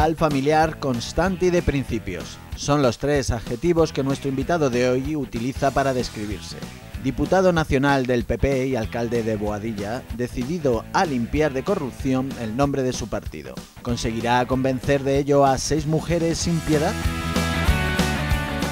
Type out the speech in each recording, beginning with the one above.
leal, familiar, constante y de principios. Son los tres adjetivos que nuestro invitado de hoy utiliza para describirse. Diputado nacional del PP y alcalde de Boadilla, decidido a limpiar de corrupción el nombre de su partido. ¿Conseguirá convencer de ello a 6 mujeres sin piedad?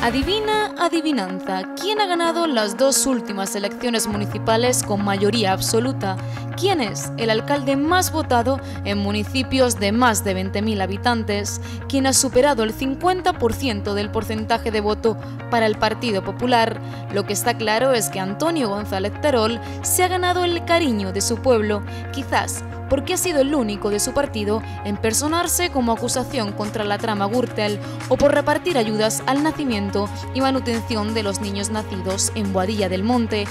Adivina, adivinanza, ¿quién ha ganado las 2 últimas elecciones municipales con mayoría absoluta? ¿Quién es el alcalde más votado en municipios de más de 20.000 habitantes? ¿Quién ha superado el 50% del porcentaje de voto para el Partido Popular? Lo que está claro es que Antonio González Terol se ha ganado el cariño de su pueblo, quizás porque ha sido el único de su partido en personarse como acusación contra la trama Gürtel o por repartir ayudas al nacimiento y manutención de los niños nacidos en Boadilla del Monte,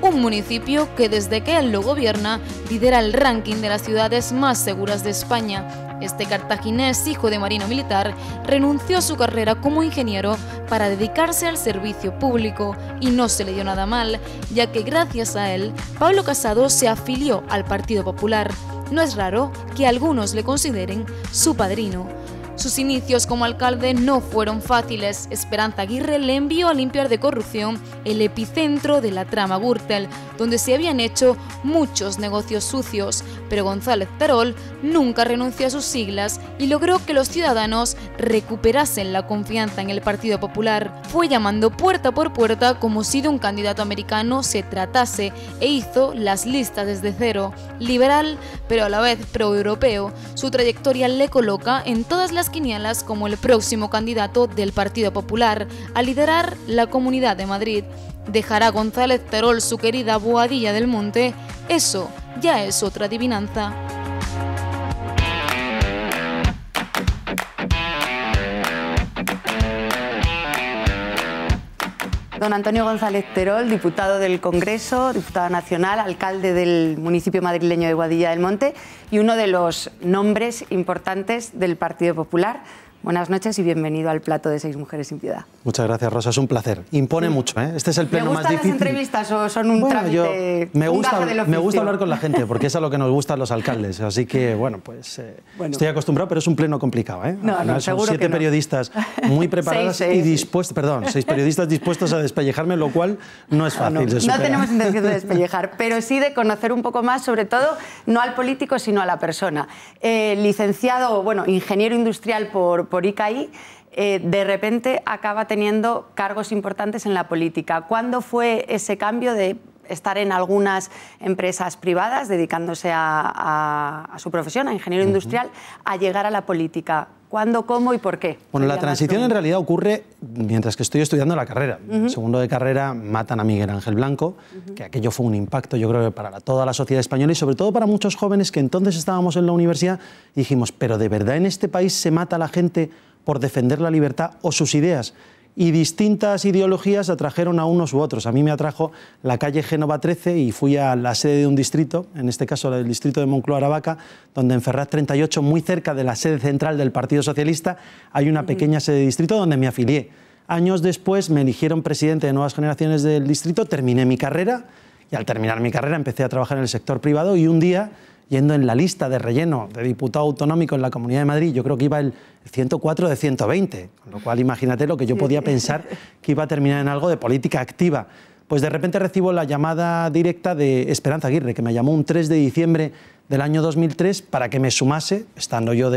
un municipio que desde que él lo gobierna lidera el ranking de las ciudades más seguras de España. Este cartaginés, hijo de marino militar, renunció a su carrera como ingeniero para dedicarse al servicio público y no se le dio nada mal, ya que gracias a él, Pablo Casado se afilió al Partido Popular. No es raro que algunos le consideren su padrino. Sus inicios como alcalde no fueron fáciles. Esperanza Aguirre le envió a limpiar de corrupción el epicentro de la trama Gürtel, donde se habían hecho muchos negocios sucios, pero González Terol nunca renunció a sus siglas y logró que los ciudadanos recuperasen la confianza en el Partido Popular. Fue llamando puerta por puerta como si de un candidato americano se tratase e hizo las listas desde cero. Liberal, pero a la vez proeuropeo, su trayectoria le coloca en todas las quinielas como el próximo candidato del Partido Popular a liderar la Comunidad de Madrid. ¿Dejará González Terol su querida Boadilla del Monte? Eso ya es otra adivinanza. Don Antonio González Terol, diputado del Congreso, diputado nacional, alcalde del municipio madrileño de Boadilla del Monte y uno de los nombres importantes del Partido Popular. Buenas noches y bienvenido al plato de 6 mujeres sin piedad. Muchas gracias, Rosa, es un placer. Impone mucho, ¿eh? Este es el pleno más difícil. ¿Le gustan las entrevistas o son un trámite? Me gusta hablar con la gente, porque es a lo que nos gustan los alcaldes. Así que, bueno, pues estoy acostumbrado, pero es un pleno complicado, ¿eh? No, son 7 periodistas muy preparadas y dispuestos, 6 periodistas dispuestos a despellejarme, lo cual no es fácil de superar. No tenemos intención de despellejar, pero sí de conocer un poco más, sobre todo, no al político, sino a la persona. Licenciado, ingeniero industrial por ICAI, de repente acaba teniendo cargos importantes en la política. ¿Cuándo fue ese cambio de estar en algunas empresas privadas, dedicándose a su profesión, a ingeniero industrial, a llegar a la política? ¿Cuándo, cómo y por qué? Bueno, la transición en realidad ocurre mientras que estoy estudiando la carrera. Segundo de carrera matan a Miguel Ángel Blanco, que aquello fue un impacto, yo creo, para toda la sociedad española y sobre todo para muchos jóvenes que entonces estábamos en la universidad y dijimos, pero ¿de verdad en este país se mata a la gente por defender la libertad o sus ideas? Y distintas ideologías atrajeron a unos u otros. A mí me atrajo la calle Génova 13 y fui a la sede de un distrito, en este caso el distrito de Moncloa-Aravaca, donde en Ferraz 38, muy cerca de la sede central del Partido Socialista, hay una pequeña sede de distrito donde me afilié. Años después me eligieron presidente de Nuevas Generaciones del distrito, terminé mi carrera y al terminar mi carrera empecé a trabajar en el sector privado y un día, yendo en la lista de relleno de diputado autonómico en la Comunidad de Madrid, yo creo que iba el 104 de 120, con lo cual imagínate lo que yo podía pensar que iba a terminar en algo de política activa. Pues de repente recibo la llamada directa de Esperanza Aguirre, que me llamó un 3 de diciembre del año 2003 para que me sumase, estando yo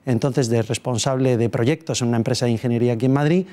entonces de responsable de proyectos en una empresa de ingeniería aquí en Madrid,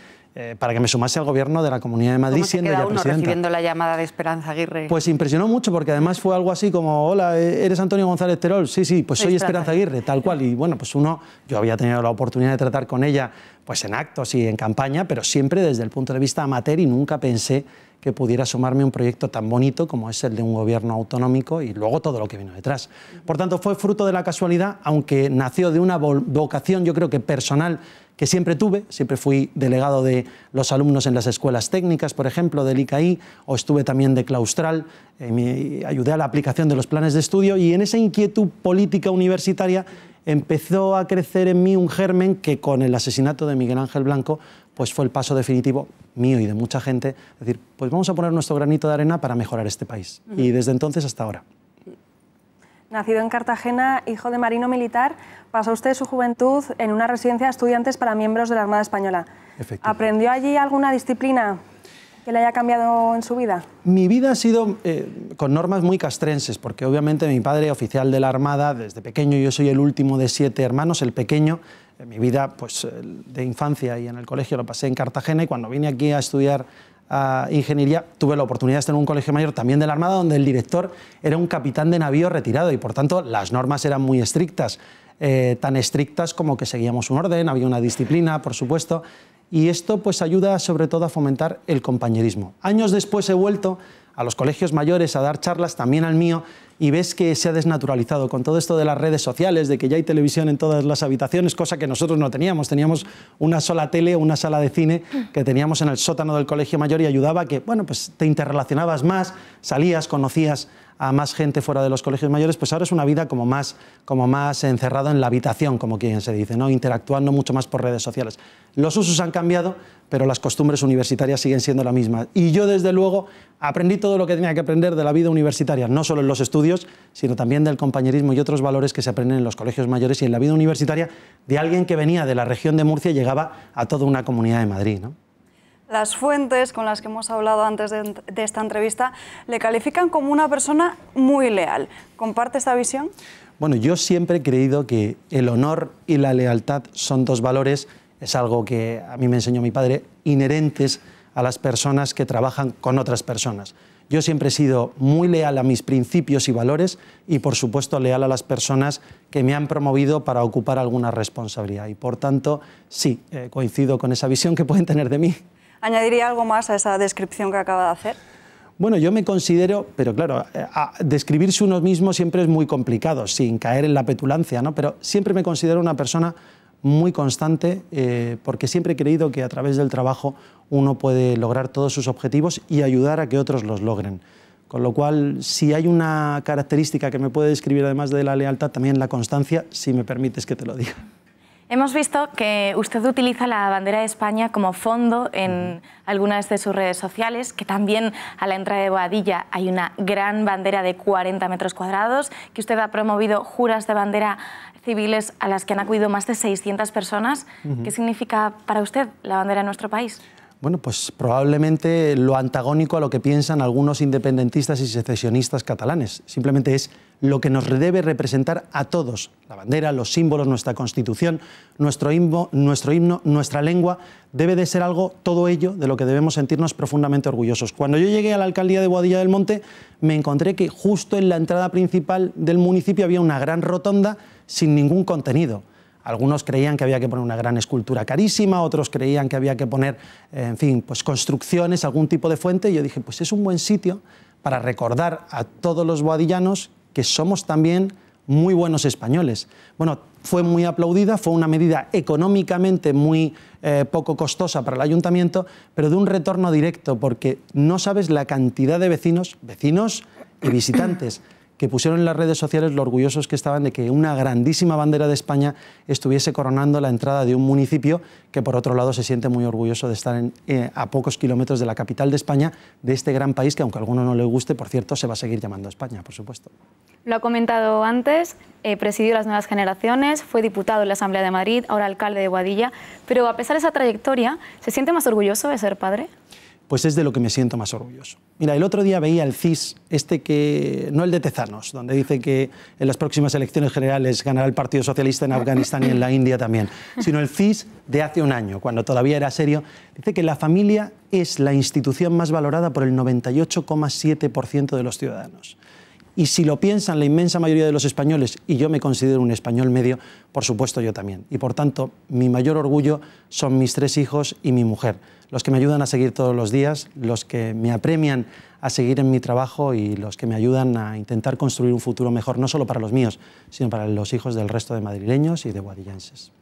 para que me sumase al gobierno de la Comunidad de Madrid, siendo ya presidenta. Recibiendo la llamada de Esperanza Aguirre? Pues impresionó mucho, porque además fue algo así como, hola, ¿eres Antonio González Terol? Sí, pues soy Esperanza Aguirre, tal cual. Y bueno, pues yo había tenido la oportunidad de tratar con ella pues en actos y en campaña, pero siempre desde el punto de vista amateur y nunca pensé que pudiera sumarme un proyecto tan bonito como es el de un gobierno autonómico y luego todo lo que vino detrás. Por tanto, fue fruto de la casualidad, aunque nació de una vocación, yo creo que personal, que siempre tuve. Siempre fui delegado de los alumnos en las escuelas técnicas, por ejemplo, del ICAI, o estuve también de claustral, ayudé a la aplicación de los planes de estudio, y en esa inquietud política universitaria empezó a crecer en mí un germen que con el asesinato de Miguel Ángel Blanco pues fue el paso definitivo mío y de mucha gente, es decir, pues vamos a poner nuestro granito de arena para mejorar este país. Y desde entonces hasta ahora. Nacido en Cartagena, hijo de marino militar, pasó usted su juventud en una residencia de estudiantes para miembros de la Armada Española. ¿Aprendió allí alguna disciplina que le haya cambiado en su vida? Mi vida ha sido con normas muy castrenses, porque obviamente mi padre, oficial de la Armada, desde pequeño, yo soy el último de 7 hermanos, el pequeño. Mi vida pues, de infancia y en el colegio lo pasé en Cartagena, y cuando vine aquí a estudiar ingeniería tuve la oportunidad de estar en un colegio mayor también de la Armada, donde el director era un capitán de navío retirado y por tanto las normas eran muy estrictas, tan estrictas como que seguíamos un orden, había una disciplina, por supuesto, y esto pues ayuda sobre todo a fomentar el compañerismo. Años después he vuelto a los colegios mayores a dar charlas, también al mío, y ves que se ha desnaturalizado con todo esto de las redes sociales, de que ya hay televisión en todas las habitaciones, cosa que nosotros no teníamos. Teníamos una sola tele, una sala de cine que teníamos en el sótano del colegio mayor y ayudaba a que, bueno, pues te interrelacionabas más, salías, conocías a más gente fuera de los colegios mayores. Pues ahora es una vida como más encerrado en la habitación, como quien se dice, ¿no? Interactuando mucho más por redes sociales. Los usos han cambiado, pero las costumbres universitarias siguen siendo las mismas. Y yo, desde luego, aprendí todo lo que tenía que aprender de la vida universitaria, no solo en los estudios, sino también del compañerismo y otros valores que se aprenden en los colegios mayores y en la vida universitaria de alguien que venía de la región de Murcia y llegaba a toda una comunidad de Madrid, ¿no? Las fuentes con las que hemos hablado antes de esta entrevista le califican como una persona muy leal. ¿Comparte esta visión? Bueno, yo siempre he creído que el honor y la lealtad son dos valores, es algo que a mí me enseñó mi padre, inherentes a las personas que trabajan con otras personas. Yo siempre he sido muy leal a mis principios y valores y, por supuesto, leal a las personas que me han promovido para ocupar alguna responsabilidad. Y, por tanto, sí, coincido con esa visión que pueden tener de mí. ¿Añadiría algo más a esa descripción que acaba de hacer? Bueno, yo me considero, pero claro, describirse uno mismo siempre es muy complicado, sin caer en la petulancia, ¿no? Pero siempre me considero una persona muy constante, porque siempre he creído que a través del trabajo uno puede lograr todos sus objetivos y ayudar a que otros los logren. Con lo cual, si hay una característica que me puede describir además de la lealtad, también la constancia, si me permites que te lo diga. Hemos visto que usted utiliza la bandera de España como fondo en algunas de sus redes sociales, que también a la entrada de Boadilla hay una gran bandera de 40 metros cuadrados, que usted ha promovido juras de bandera civiles a las que han acudido más de 600 personas. ¿Qué significa para usted la bandera de nuestro país? Bueno, pues probablemente lo antagónico a lo que piensan algunos independentistas y secesionistas catalanes. Simplemente es lo que nos debe representar a todos. La bandera, los símbolos, nuestra Constitución, nuestro himno, nuestra lengua, debe de ser algo, todo ello, de lo que debemos sentirnos profundamente orgullosos. Cuando yo llegué a la alcaldía de Boadilla del Monte, me encontré que justo en la entrada principal del municipio había una gran rotonda sin ningún contenido. Algunos creían que había que poner una gran escultura carísima, otros creían que había que poner, en fin, pues construcciones, algún tipo de fuente, y yo dije, pues es un buen sitio para recordar a todos los boadillanos que somos también muy buenos españoles. Bueno, fue muy aplaudida, fue una medida económicamente muy poco costosa para el ayuntamiento, pero de un retorno directo, porque no sabes la cantidad de vecinos y visitantes que pusieron en las redes sociales lo orgullosos que estaban de que una grandísima bandera de España estuviese coronando la entrada de un municipio que, por otro lado, se siente muy orgulloso de estar a pocos kilómetros de la capital de España, de este gran país que, aunque a alguno no le guste, por cierto, se va a seguir llamando España, por supuesto. Lo ha comentado antes, presidió las nuevas generaciones, fue diputado en la Asamblea de Madrid, ahora alcalde de Boadilla, pero a pesar de esa trayectoria, ¿se siente más orgulloso de ser padre? Pues es de lo que me siento más orgulloso. Mira, el otro día veía el CIS, no el de Tezanos, donde dice que en las próximas elecciones generales ganará el Partido Socialista en Afganistán y en la India también, sino el CIS de hace un año, cuando todavía era serio, dice que la familia es la institución más valorada por el 98,7% de los ciudadanos. Y si lo piensan la inmensa mayoría de los españoles, y yo me considero un español medio, por supuesto yo también. Y por tanto, mi mayor orgullo son mis 3 hijos y mi mujer, los que me ayudan a seguir todos los días, los que me apremian a seguir en mi trabajo y los que me ayudan a intentar construir un futuro mejor, no solo para los míos, sino para los hijos del resto de madrileños y de boadillenses.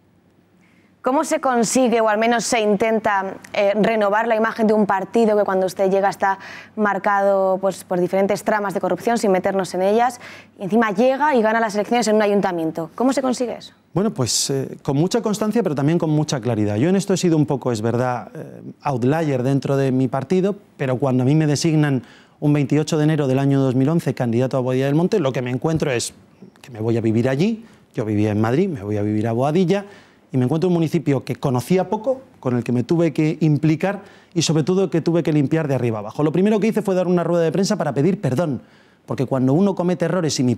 ¿Cómo se consigue, o al menos se intenta, renovar la imagen de un partido que cuando usted llega está marcado pues, por diferentes tramas de corrupción, sin meternos en ellas, y encima llega y gana las elecciones en un ayuntamiento? ¿Cómo se consigue eso? Bueno, pues con mucha constancia, pero también con mucha claridad. Yo en esto he sido un poco, es verdad, outlier dentro de mi partido, pero cuando a mí me designan un 28 de enero del año 2011 candidato a Boadilla del Monte, lo que me encuentro es porque me voy a vivir allí, yo vivía en Madrid, me voy a vivir a Boadilla, y me encuentro un municipio que conocía poco, con el que me tuve que implicar y sobre todo que tuve que limpiar de arriba abajo. Lo primero que hice fue dar una rueda de prensa para pedir perdón, porque cuando uno comete errores, y mi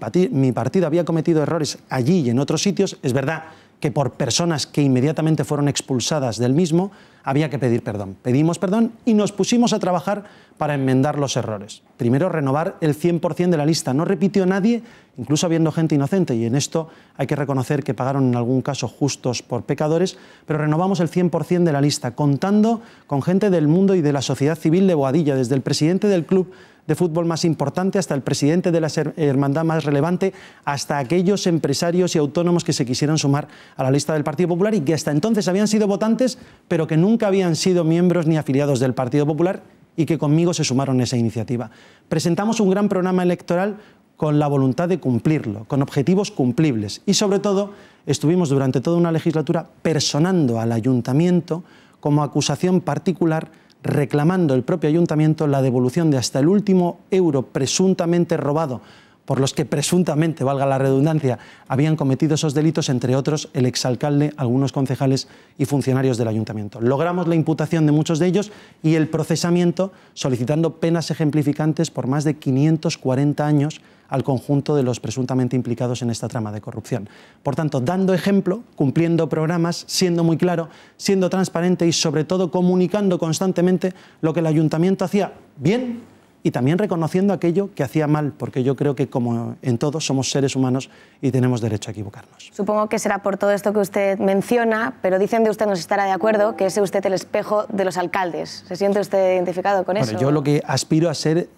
partido había cometido errores allí y en otros sitios, es verdad que por personas que inmediatamente fueron expulsadas del mismo, había que pedir perdón. Pedimos perdón y nos pusimos a trabajar para enmendar los errores. Primero, renovar el 100% de la lista. No repitió nadie, incluso habiendo gente inocente, y en esto hay que reconocer que pagaron en algún caso justos por pecadores, pero renovamos el 100% de la lista, contando con gente del mundo y de la sociedad civil de Boadilla, desde el presidente del club de fútbol más importante hasta el presidente de la hermandad más relevante, hasta aquellos empresarios y autónomos que se quisieran sumar a la lista del Partido Popular y que hasta entonces habían sido votantes, pero que nunca habían sido miembros ni afiliados del Partido Popular y que conmigo se sumaron a esa iniciativa. Presentamos un gran programa electoral con la voluntad de cumplirlo, con objetivos cumplibles y sobre todo estuvimos durante toda una legislatura personando al ayuntamiento como acusación particular, reclamando el propio ayuntamiento la devolución de hasta el último euro presuntamente robado por los que presuntamente, valga la redundancia, habían cometido esos delitos, entre otros el exalcalde, algunos concejales y funcionarios del ayuntamiento. Logramos la imputación de muchos de ellos y el procesamiento, solicitando penas ejemplificantes por más de 540 años al conjunto de los presuntamente implicados en esta trama de corrupción. Por tanto, dando ejemplo, cumpliendo programas, siendo muy claro, siendo transparente y sobre todo comunicando constantemente lo que el ayuntamiento hacía bien y también reconociendo aquello que hacía mal, porque yo creo que como en todos somos seres humanos y tenemos derecho a equivocarnos. Supongo que será por todo esto que usted menciona, pero dicen de usted, no se estará de acuerdo, que es usted el espejo de los alcaldes. ¿Se siente usted identificado con eso? Yo lo que aspiro a ser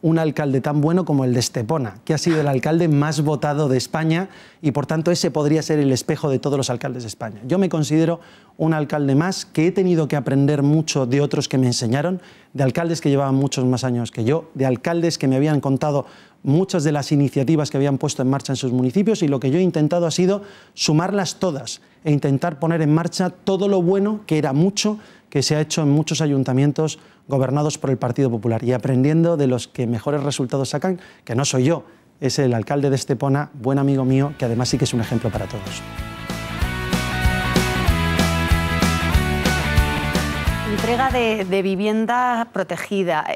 un alcalde tan bueno como el de Estepona, que ha sido el alcalde más votado de España y por tanto ese podría ser el espejo de todos los alcaldes de España. Yo me considero un alcalde más, que he tenido que aprender mucho de otros que me enseñaron, de alcaldes que llevaban muchos más años que yo, de alcaldes que me habían contado muchas de las iniciativas que habían puesto en marcha en sus municipios, y lo que yo he intentado ha sido sumarlas todas e intentar poner en marcha todo lo bueno, que era mucho, que se ha hecho en muchos ayuntamientos gobernados por el Partido Popular, y aprendiendo de los que mejores resultados sacan, que no soy yo, es el alcalde de Estepona, buen amigo mío, que además sí que es un ejemplo para todos. Entrega de vivienda protegida,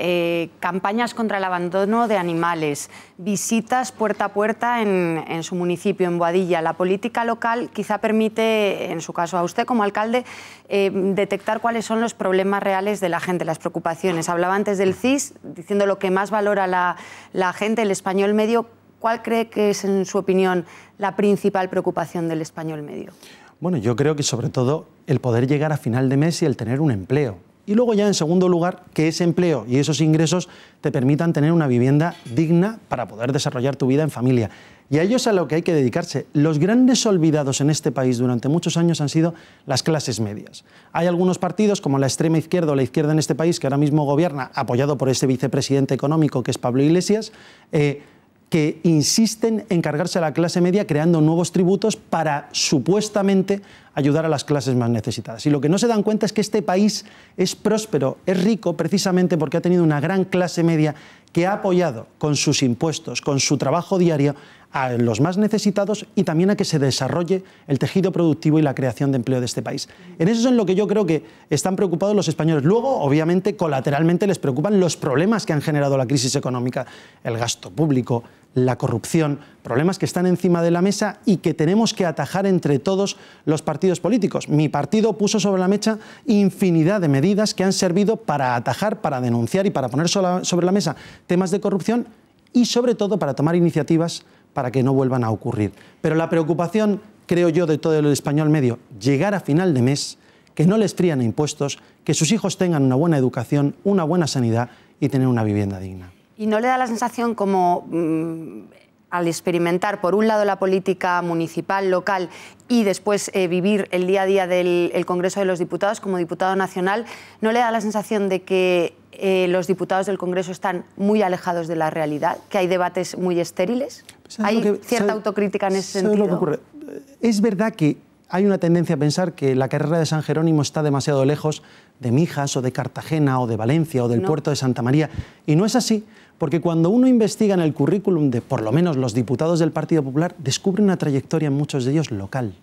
campañas contra el abandono de animales, visitas puerta a puerta en su municipio, en Boadilla. La política local quizá permite, en su caso a usted como alcalde, detectar cuáles son los problemas reales de la gente, las preocupaciones. Hablaba antes del CIS, diciendo lo que más valora la gente, el español medio. ¿Cuál cree que es, en su opinión, la principal preocupación del español medio? Bueno, yo creo que sobre todo el poder llegar a final de mes y el tener un empleo. Y luego ya en segundo lugar, que ese empleo y esos ingresos te permitan tener una vivienda digna para poder desarrollar tu vida en familia. Y a ello es a lo que hay que dedicarse. Los grandes olvidados en este país durante muchos años han sido las clases medias. Hay algunos partidos, como la extrema izquierda o la izquierda en este país, que ahora mismo gobierna, apoyado por ese vicepresidente económico que es Pablo Iglesias, que insisten en cargarse a la clase media creando nuevos tributos para supuestamente ayudar a las clases más necesitadas. Y lo que no se dan cuenta es que este país es próspero, es rico, precisamente porque ha tenido una gran clase media que ha apoyado con sus impuestos, con su trabajo diario, a los más necesitados y también a que se desarrolle el tejido productivo y la creación de empleo de este país. En eso es en lo que yo creo que están preocupados los españoles. Luego, obviamente, colateralmente les preocupan los problemas que han generado la crisis económica, el gasto público, la corrupción, problemas que están encima de la mesa y que tenemos que atajar entre todos los partidos políticos. Mi partido puso sobre la mesa infinidad de medidas que han servido para atajar, para denunciar y para poner sobre la mesa temas de corrupción y sobre todo para tomar iniciativas para que no vuelvan a ocurrir. Pero la preocupación, creo yo, de todo el español medio, llegar a final de mes, que no les frían impuestos, que sus hijos tengan una buena educación, una buena sanidad y tener una vivienda digna. ¿Y no le da la sensación como, al experimentar, por un lado, la política municipal, local, y después vivir el día a día del Congreso de los Diputados como diputado nacional, no le da la sensación de que los diputados del Congreso están muy alejados de la realidad, que hay debates muy estériles? ¿Hay cierta autocrítica en ese sentido? Lo que ocurre? Es verdad que hay una tendencia a pensar que la carrera de San Jerónimo está demasiado lejos de Mijas o de Cartagena o de Valencia o del puerto de Santa María. Y no es así, porque cuando uno investiga en el currículum de por lo menos los diputados del Partido Popular, descubre una trayectoria en muchos de ellos local.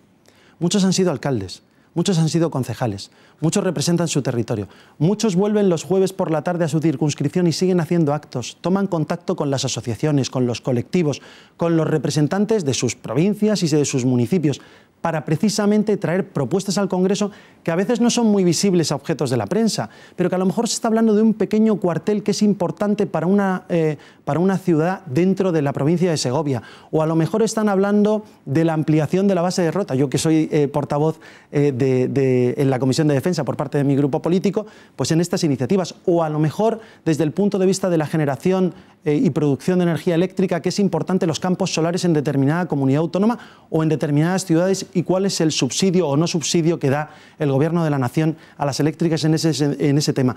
Muchos han sido alcaldes, muchos han sido concejales, muchos representan su territorio, muchos vuelven los jueves por la tarde a su circunscripción y siguen haciendo actos, toman contacto con las asociaciones, con los colectivos, con los representantes de sus provincias y de sus municipios, para precisamente traer propuestas al Congreso que a veces no son muy visibles a objetos de la prensa, pero que a lo mejor se está hablando de un pequeño cuartel que es importante para una ciudad dentro de la provincia de Segovia, o a lo mejor están hablando de la ampliación de la base de Rota. Yo que soy portavoz en la Comisión de Defensa por parte de mi grupo político, pues en estas iniciativas, o a lo mejor desde el punto de vista de la generación y producción de energía eléctrica, que es importante los campos solares en determinada comunidad autónoma o en determinadas ciudades, y cuál es el subsidio o no subsidio que da el Gobierno de la Nación a las eléctricas en ese tema.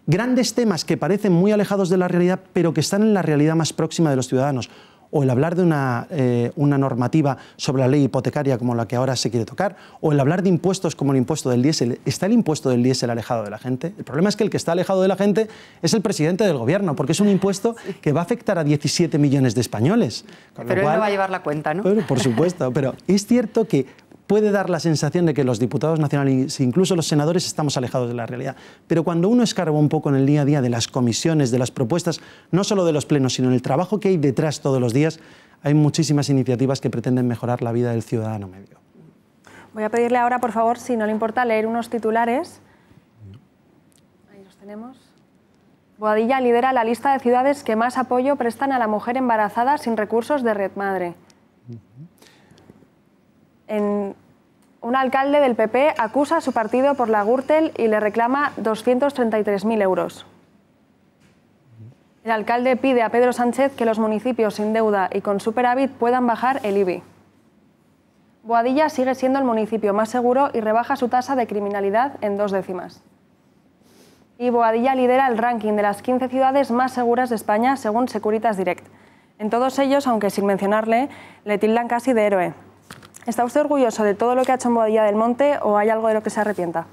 Grandes temas que parecen muy alejados de la realidad, pero que están en la realidad más próxima de los ciudadanos. O el hablar de una normativa sobre la ley hipotecaria como la que ahora se quiere tocar, o el hablar de impuestos como el impuesto del diésel. ¿Está el impuesto del diésel alejado de la gente? El problema es que el que está alejado de la gente es el presidente del Gobierno, porque es un impuesto que va a afectar a 17 millones de españoles. Pero él no va a llevar la cuenta, ¿no? Bueno, por supuesto, pero es cierto que puede dar la sensación de que los diputados nacionales, incluso los senadores, estamos alejados de la realidad. Pero cuando uno escarba un poco en el día a día de las comisiones, de las propuestas, no solo de los plenos, sino en el trabajo que hay detrás todos los días, hay muchísimas iniciativas que pretenden mejorar la vida del ciudadano medio. Voy a pedirle ahora, por favor, si no le importa, leer unos titulares. Ahí los tenemos. Boadilla lidera la lista de ciudades que más apoyo prestan a la mujer embarazada sin recursos de Red Madre. Un alcalde del PP acusa a su partido por la Gürtel y le reclama 233.000 euros. El alcalde pide a Pedro Sánchez que los municipios sin deuda y con superávit puedan bajar el IBI. Boadilla sigue siendo el municipio más seguro y rebaja su tasa de criminalidad en 2 décimas. Y Boadilla lidera el ranking de las 15 ciudades más seguras de España según Securitas Direct. En todos ellos, aunque sin mencionarle, le tildan casi de héroe. ¿Está usted orgulloso de todo lo que ha hecho en Boadilla del Monte o hay algo de lo que se arrepienta?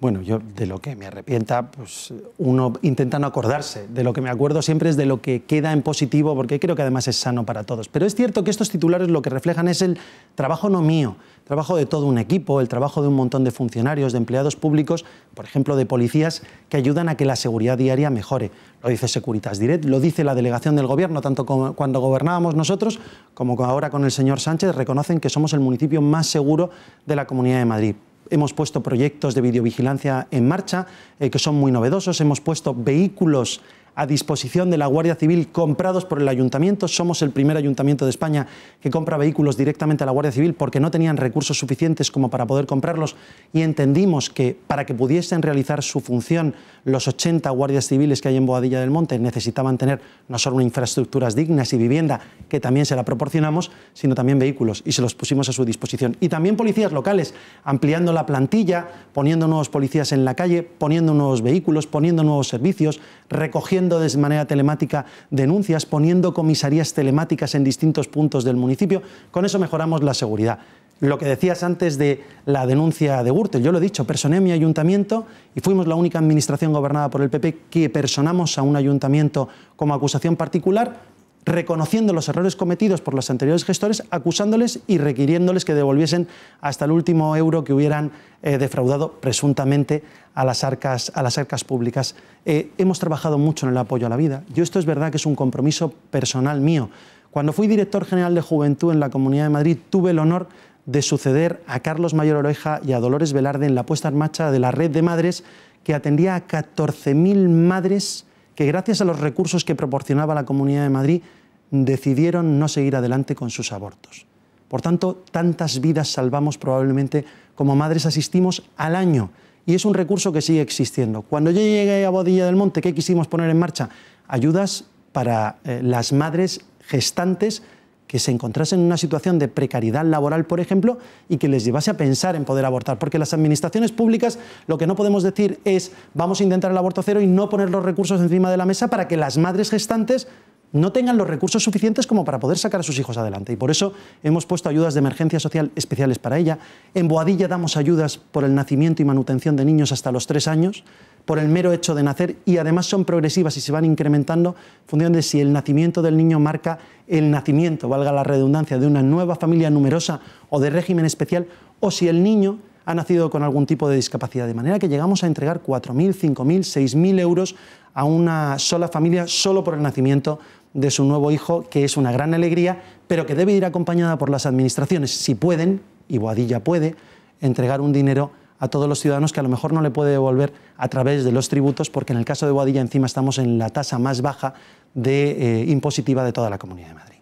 Bueno, yo de lo que me arrepienta, pues uno intenta no acordarse. De lo que me acuerdo siempre es de lo que queda en positivo, porque creo que además es sano para todos. Pero es cierto que estos titulares lo que reflejan es el trabajo no mío, el trabajo de todo un equipo, el trabajo de un montón de funcionarios, de empleados públicos, por ejemplo, de policías, que ayudan a que la seguridad diaria mejore. Lo dice Securitas Direct, lo dice la delegación del Gobierno, tanto como cuando gobernábamos nosotros como ahora con el señor Sánchez, reconocen que somos el municipio más seguro de la Comunidad de Madrid. Hemos puesto proyectos de videovigilancia en marcha que son muy novedosos. Hemos puesto vehículos a disposición de la Guardia Civil comprados por el Ayuntamiento. Somos el primer ayuntamiento de España que compra vehículos directamente a la Guardia Civil porque no tenían recursos suficientes como para poder comprarlos, y entendimos que para que pudiesen realizar su función los 80 guardias civiles que hay en Boadilla del Monte necesitaban tener no solo infraestructuras dignas y vivienda, que también se la proporcionamos, sino también vehículos, y se los pusimos a su disposición. Y también policías locales, ampliando la plantilla, poniendo nuevos policías en la calle, poniendo nuevos vehículos, poniendo nuevos servicios, recogiendo de manera telemática denuncias, poniendo comisarías telemáticas en distintos puntos del municipio. Con eso mejoramos la seguridad. Lo que decías antes de la denuncia de Gürtel, yo lo he dicho, personé mi ayuntamiento y fuimos la única administración gobernada por el PP que personamos a un ayuntamiento como acusación particular, reconociendo los errores cometidos por los anteriores gestores, acusándoles y requiriéndoles que devolviesen hasta el último euro que hubieran defraudado presuntamente a las arcas públicas. Hemos trabajado mucho en el apoyo a la vida. Esto es verdad que es un compromiso personal mío. Cuando fui director general de Juventud en la Comunidad de Madrid, tuve el honor de suceder a Carlos Mayor Oreja y a Dolores Velarde en la puesta en marcha de la red de madres que atendía a 14.000 madres que, gracias a los recursos que proporcionaba la Comunidad de Madrid, decidieron no seguir adelante con sus abortos. Por tanto, tantas vidas salvamos probablemente como madres asistimos al año, y es un recurso que sigue existiendo. Cuando yo llegué a Boadilla del Monte, ¿qué quisimos poner en marcha? Ayudas para las madres gestantes que se encontrasen en una situación de precariedad laboral, por ejemplo, y que les llevase a pensar en poder abortar. Porque las administraciones públicas lo que no podemos decir es vamos a intentar el aborto cero y no poner los recursos encima de la mesa para que las madres gestantes no tengan los recursos suficientes como para poder sacar a sus hijos adelante. Y por eso hemos puesto ayudas de emergencia social especiales para ella. En Boadilla damos ayudas por el nacimiento y manutención de niños hasta los 3 años, por el mero hecho de nacer, y además son progresivas y se van incrementando en función de si el nacimiento del niño marca el nacimiento, valga la redundancia, de una nueva familia numerosa o de régimen especial, o si el niño ha nacido con algún tipo de discapacidad, de manera que llegamos a entregar 4.000, 5.000, 6.000 euros a una sola familia solo por el nacimiento de su nuevo hijo, que es una gran alegría, pero que debe ir acompañada por las administraciones, si pueden, y Boadilla puede, entregar un dinero a todos los ciudadanos que a lo mejor no le puede devolver a través de los tributos, porque en el caso de Boadilla encima estamos en la tasa más baja impositiva de toda la Comunidad de Madrid.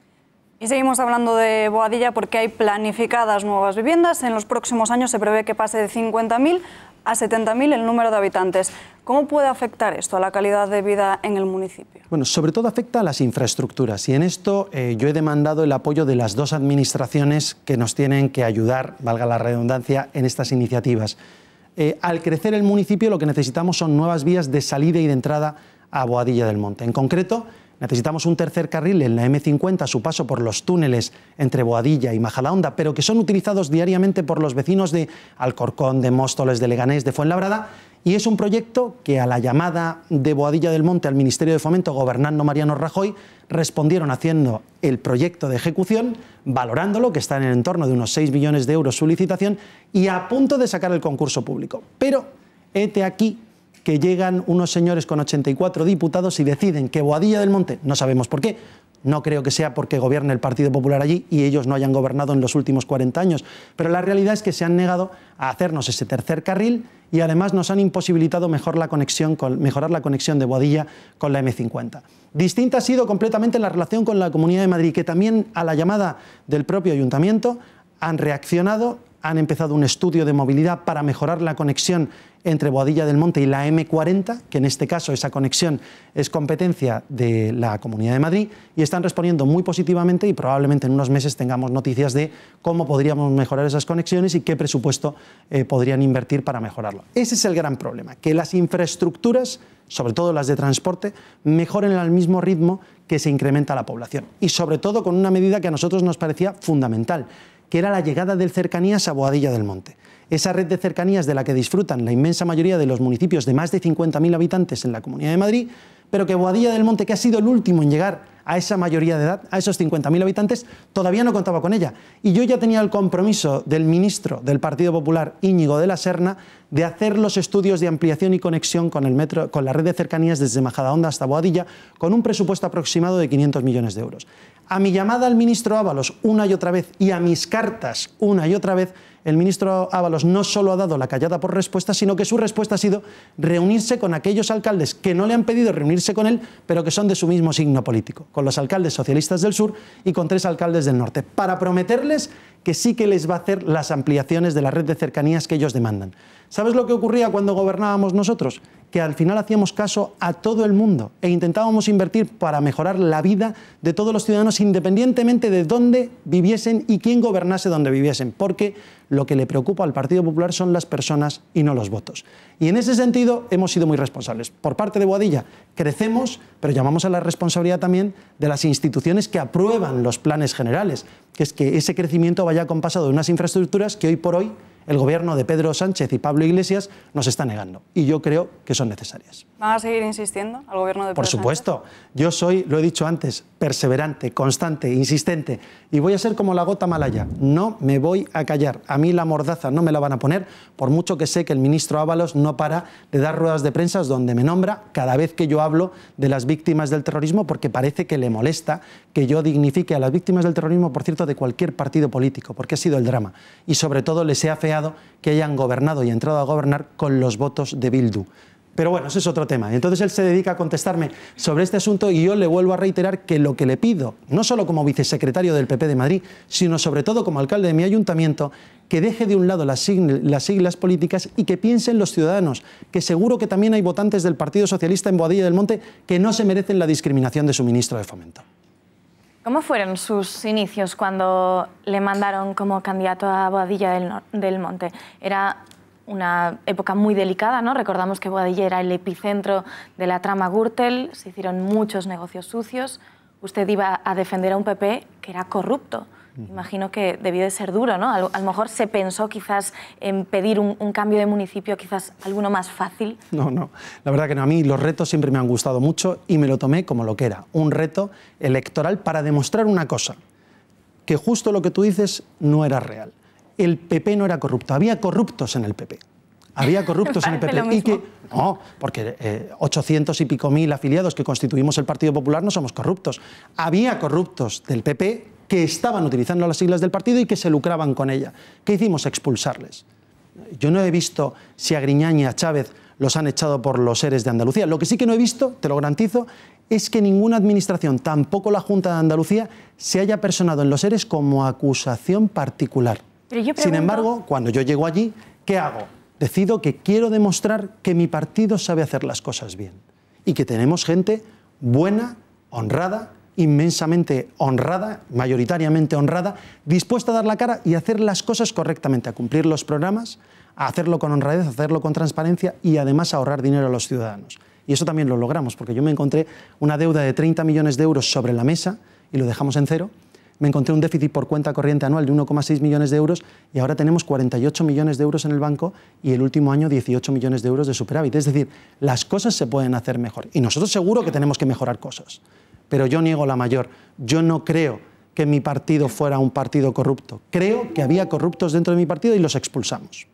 Y seguimos hablando de Boadilla porque hay planificadas nuevas viviendas. En los próximos años se prevé que pase de 50.000 a 70.000 el número de habitantes. ¿Cómo puede afectar esto a la calidad de vida en el municipio? Bueno, sobre todo afecta a las infraestructuras, y en esto yo he demandado el apoyo de las 2 administraciones que nos tienen que ayudar, valga la redundancia, en estas iniciativas. Al crecer el municipio lo que necesitamos son nuevas vías de salida y de entrada a Boadilla del Monte. En concreto, necesitamos un tercer carril en la M50 a su paso por los túneles entre Boadilla y Majadahonda, pero que son utilizados diariamente por los vecinos de Alcorcón, de Móstoles, de Leganés, de Fuenlabrada, y es un proyecto que a la llamada de Boadilla del Monte al Ministerio de Fomento, gobernando Mariano Rajoy, respondieron haciendo el proyecto de ejecución, valorándolo, que está en el entorno de unos 6 millones de euros su licitación, y a punto de sacar el concurso público. Pero hete aquí que llegan unos señores con 84 diputados y deciden que Boadilla del Monte, no sabemos por qué, no creo que sea porque gobierne el Partido Popular allí y ellos no hayan gobernado en los últimos 40 años, pero la realidad es que se han negado a hacernos ese tercer carril y además nos han imposibilitado mejorar la conexión de Boadilla con la M50. Distinta ha sido completamente la relación con la Comunidad de Madrid, que también a la llamada del propio Ayuntamiento han reaccionado, han empezado un estudio de movilidad para mejorar la conexión entre Boadilla del Monte y la M40, que en este caso esa conexión es competencia de la Comunidad de Madrid, y están respondiendo muy positivamente y probablemente en unos meses tengamos noticias de cómo podríamos mejorar esas conexiones y qué presupuesto podrían invertir para mejorarlo. Ese es el gran problema, que las infraestructuras, sobre todo las de transporte, mejoren al mismo ritmo que se incrementa la población, y sobre todo con una medida que a nosotros nos parecía fundamental, que era la llegada del cercanías a Boadilla del Monte. Esa red de cercanías de la que disfrutan la inmensa mayoría de los municipios de más de 50.000 habitantes en la Comunidad de Madrid, pero que Boadilla del Monte, que ha sido el último en llegar a esa mayoría de edad, a esos 50.000 habitantes, todavía no contaba con ella. Y yo ya tenía el compromiso del ministro del Partido Popular, Íñigo de la Serna, de hacer los estudios de ampliación y conexión con el metro, con la red de cercanías desde Majadahonda hasta Boadilla, con un presupuesto aproximado de 500 millones de euros. A mi llamada al ministro Ábalos una y otra vez, y a mis cartas una y otra vez, el ministro Ábalos no solo ha dado la callada por respuesta, sino que su respuesta ha sido reunirse con aquellos alcaldes que no le han pedido reunirse con él, pero que son de su mismo signo político, con los alcaldes socialistas del sur y con 3 alcaldes del norte, para prometerles que sí que les va a hacer las ampliaciones de la red de cercanías que ellos demandan. ¿Sabes lo que ocurría cuando gobernábamos nosotros? Que al final hacíamos caso a todo el mundo e intentábamos invertir para mejorar la vida de todos los ciudadanos independientemente de dónde viviesen y quién gobernase donde viviesen, porque lo que le preocupa al Partido Popular son las personas y no los votos. Y en ese sentido hemos sido muy responsables. Por parte de Boadilla crecemos, pero llamamos a la responsabilidad también de las instituciones que aprueban los planes generales, que es que ese crecimiento vaya acompasado de unas infraestructuras que hoy por hoy el gobierno de Pedro Sánchez y Pablo Iglesias nos está negando, y yo creo que son necesarias. ¿Van a seguir insistiendo al gobierno de Pedro Por supuesto. Yo soy, lo he dicho antes, perseverante, constante, insistente, y voy a ser como la gota malaya. No me voy a callar. A mí la mordaza no me la van a poner, por mucho que sé que el ministro Ábalos no para de dar ruedas de prensa donde me nombra cada vez que yo hablo de las víctimas del terrorismo, porque parece que le molesta que yo dignifique a las víctimas del terrorismo, por cierto, de cualquier partido político, porque ha sido el drama. Y sobre todo les he afeado que hayan gobernado y entrado a gobernar con los votos de Bildu. Pero bueno, ese es otro tema. Entonces él se dedica a contestarme sobre este asunto y yo le vuelvo a reiterar que lo que le pido, no solo como vicesecretario del PP de Madrid, sino sobre todo como alcalde de mi ayuntamiento, que deje de un lado las siglas políticas y que piensen los ciudadanos, que seguro que también hay votantes del Partido Socialista en Boadilla del Monte que no se merecen la discriminación de su ministro de Fomento. ¿Cómo fueron sus inicios cuando le mandaron como candidato a Boadilla del Monte? Era una época muy delicada, ¿no? Recordamos que Boadilla era el epicentro de la trama Gürtel, se hicieron muchos negocios sucios. usted iba a defender a un PP que era corrupto. Imagino que debió de ser duro, ¿no? A lo mejor se pensó quizás en pedir un cambio de municipio, quizás alguno más fácil. No, no, la verdad que no. A mí los retos siempre me han gustado mucho y me lo tomé como lo que era, un reto electoral para demostrar una cosa, que justo lo que tú dices no era real. El PP no era corrupto, había corruptos en el PP. Había corruptos en el PP. Y que, no, porque 800 y pico mil afiliados que constituimos el Partido Popular no somos corruptos. Había corruptos del PP que estaban utilizando las siglas del partido y que se lucraban con ella. ¿Qué hicimos? Expulsarles. Yo no he visto si a Griñán y a Chávez los han echado por los ERES de Andalucía. Lo que sí que no he visto, te lo garantizo, es que ninguna administración, tampoco la Junta de Andalucía, se haya personado en los ERES como acusación particular. Sin embargo, cuando yo llego allí, ¿qué hago? Decido que quiero demostrar que mi partido sabe hacer las cosas bien y que tenemos gente buena, honrada, inmensamente honrada, mayoritariamente honrada, dispuesta a dar la cara y hacer las cosas correctamente, a cumplir los programas, a hacerlo con honradez, a hacerlo con transparencia y además a ahorrar dinero a los ciudadanos. Y eso también lo logramos, porque yo me encontré una deuda de 30 millones de euros sobre la mesa y lo dejamos en cero. Me encontré un déficit por cuenta corriente anual de 1,6 millones de euros y ahora tenemos 48 millones de euros en el banco y el último año 18 millones de euros de superávit. Es decir, las cosas se pueden hacer mejor y nosotros seguro que tenemos que mejorar cosas. Pero yo niego la mayor. Yo no creo que mi partido fuera un partido corrupto. Creo que había corruptos dentro de mi partido y los expulsamos.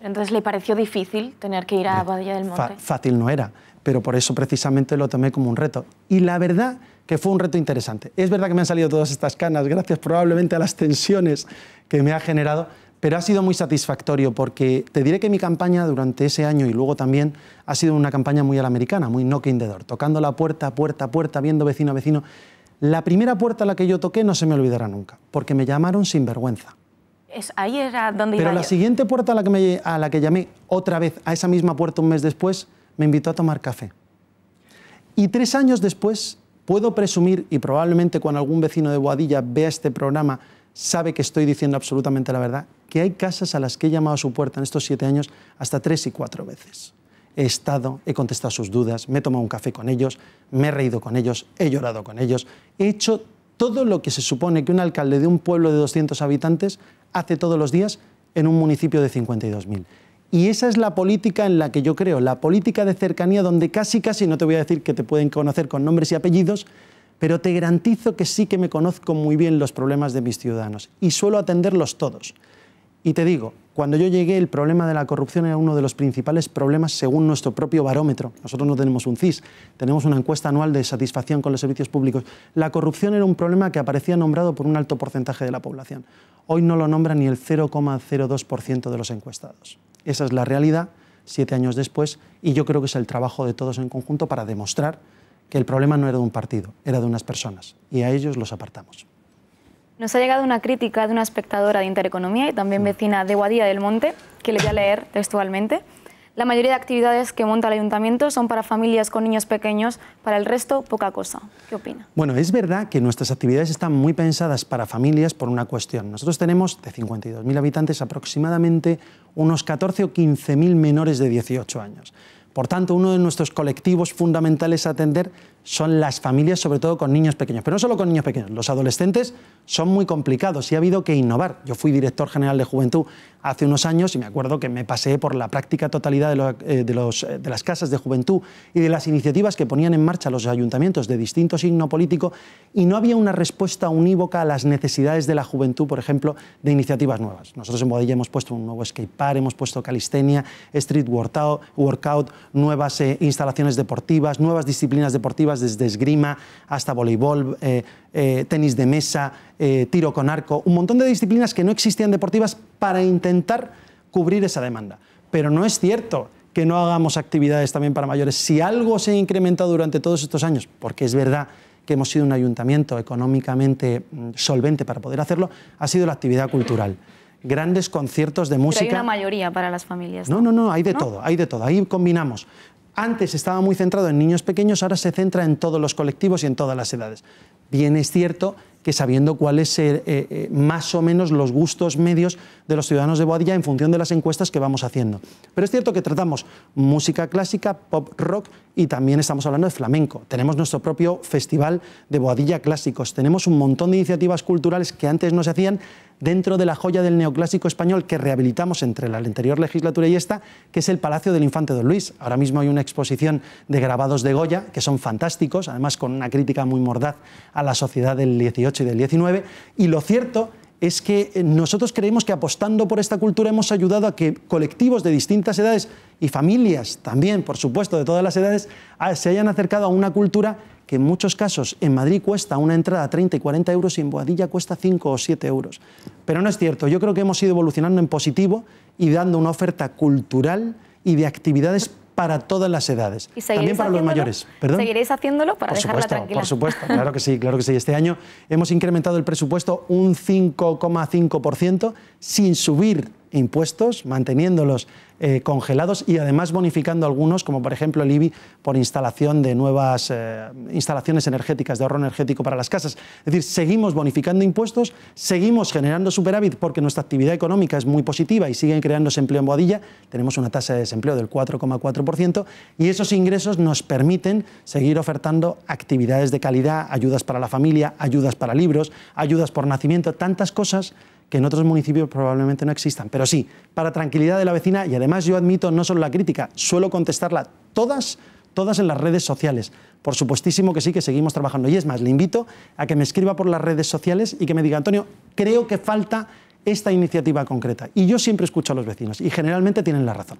Entonces, ¿le pareció difícil tener que ir a Boadilla del Monte? Fácil no era, pero por eso precisamente lo tomé como un reto. Y la verdad que fue un reto interesante. Es verdad que me han salido todas estas canas, gracias probablemente a las tensiones que me ha generado, pero ha sido muy satisfactorio porque te diré que mi campaña durante ese año y luego también ha sido una campaña muy a la americana, muy knocking the door, tocando la puerta, puerta a puerta, viendo vecino a vecino. La primera puerta a la que yo toqué no se me olvidará nunca, porque me llamaron sinvergüenza. Ahí era donde Pero iba la yo. siguiente puerta a la que llamé otra vez, a esa misma puerta un mes después, me invitó a tomar café. Y 3 años después puedo presumir, y probablemente cuando algún vecino de Boadilla vea este programa sabe que estoy diciendo absolutamente la verdad, que hay casas a las que he llamado a su puerta en estos 7 años hasta 3 y 4 veces. He estado, he contestado sus dudas, me he tomado un café con ellos, me he reído con ellos, he llorado con ellos, he hecho todo lo que se supone que un alcalde de un pueblo de 200 habitantes hace todos los días en un municipio de 52.000. Y esa es la política en la que yo creo, la política de cercanía donde casi, no te voy a decir que te pueden conocer con nombres y apellidos, pero te garantizo que sí que me conozco muy bien los problemas de mis ciudadanos y suelo atenderlos todos. Y te digo, cuando yo llegué el problema de la corrupción era uno de los principales problemas según nuestro propio barómetro. Nosotros no tenemos un CIS, tenemos una encuesta anual de satisfacción con los servicios públicos. La corrupción era un problema que aparecía nombrado por un alto porcentaje de la población. Hoy no lo nombra ni el 0,02% de los encuestados. Esa es la realidad 7 años después y yo creo que es el trabajo de todos en conjunto para demostrar que el problema no era de un partido, era de unas personas y a ellos los apartamos. Nos ha llegado una crítica de una espectadora de Intereconomía y también vecina de Boadilla del Monte, que le voy a leer textualmente. La mayoría de actividades que monta el ayuntamiento son para familias con niños pequeños, para el resto poca cosa. ¿Qué opina? Bueno, es verdad que nuestras actividades están muy pensadas para familias por una cuestión. Nosotros tenemos de 52.000 habitantes aproximadamente unos 14 o 15.000 menores de 18 años. Por tanto, uno de nuestros colectivos fundamentales a atender son las familias, sobre todo con niños pequeños. Pero no solo con niños pequeños, los adolescentes son muy complicados y ha habido que innovar. Yo fui director general de Juventud hace unos años y me acuerdo que me paseé por la práctica totalidad de las casas de juventud y de las iniciativas que ponían en marcha los ayuntamientos de distinto signo político y no había una respuesta unívoca a las necesidades de la juventud, por ejemplo, de iniciativas nuevas. Nosotros en Boadilla hemos puesto un nuevo skate park, hemos puesto calistenia, street workout, nuevas instalaciones deportivas, nuevas disciplinas deportivas desde esgrima hasta voleibol, tenis de mesa, tiro con arco, un montón de disciplinas que no existían deportivas para intentar cubrir esa demanda. Pero no es cierto que no hagamos actividades también para mayores. Si algo se ha incrementado durante todos estos años, porque es verdad que hemos sido un ayuntamiento económicamente solvente para poder hacerlo, ha sido la actividad cultural. Grandes conciertos de música. Pero hay una mayoría para las familias. No, hay de todo, hay de todo. Ahí combinamos. Antes estaba muy centrado en niños pequeños, ahora se centra en todos los colectivos y en todas las edades. Bien es cierto que sabiendo cuáles más o menos los gustos medios de los ciudadanos de Boadilla en función de las encuestas que vamos haciendo. Pero es cierto que tratamos música clásica, pop, rock y también estamos hablando de flamenco. Tenemos nuestro propio festival de Boadilla Clásicos. Tenemos un montón de iniciativas culturales que antes no se hacían dentro de la joya del neoclásico español que rehabilitamos entre la anterior legislatura y esta, que es el Palacio del Infante Don Luis. Ahora mismo hay una exposición de grabados de Goya que son fantásticos, además con una crítica muy mordaz a la sociedad del 18 y del 19, y lo cierto es que nosotros creemos que apostando por esta cultura hemos ayudado a que colectivos de distintas edades y familias también, por supuesto, de todas las edades, se hayan acercado a una cultura que en muchos casos en Madrid cuesta una entrada 30 y 40 euros y en Boadilla cuesta 5 o 7 euros. Pero no es cierto, yo creo que hemos ido evolucionando en positivo y dando una oferta cultural y de actividades para todas las edades, también para los mayores. ¿Perdón? ¿Seguiréis haciéndolo para dejarla tranquila? Por supuesto, claro que sí, claro que sí. Este año hemos incrementado el presupuesto un 5,5% sin subir impuestos, manteniéndolos congelados y además bonificando algunos, como por ejemplo el IBI por instalación de nuevas instalaciones energéticas, de ahorro energético para las casas. Es decir, seguimos bonificando impuestos, seguimos generando superávit porque nuestra actividad económica es muy positiva y siguen creándose empleo en Boadilla. Tenemos una tasa de desempleo del 4,4% y esos ingresos nos permiten seguir ofertando actividades de calidad, ayudas para la familia, ayudas para libros, ayudas por nacimiento, tantas cosas que en otros municipios probablemente no existan. Pero sí, para tranquilidad de la vecina, y además yo admito no solo la crítica, suelo contestarla todas en las redes sociales. Por supuestísimo que sí, que seguimos trabajando. Y es más, le invito a que me escriba por las redes sociales y que me diga, Antonio, creo que falta esta iniciativa concreta. Y yo siempre escucho a los vecinos y generalmente tienen la razón.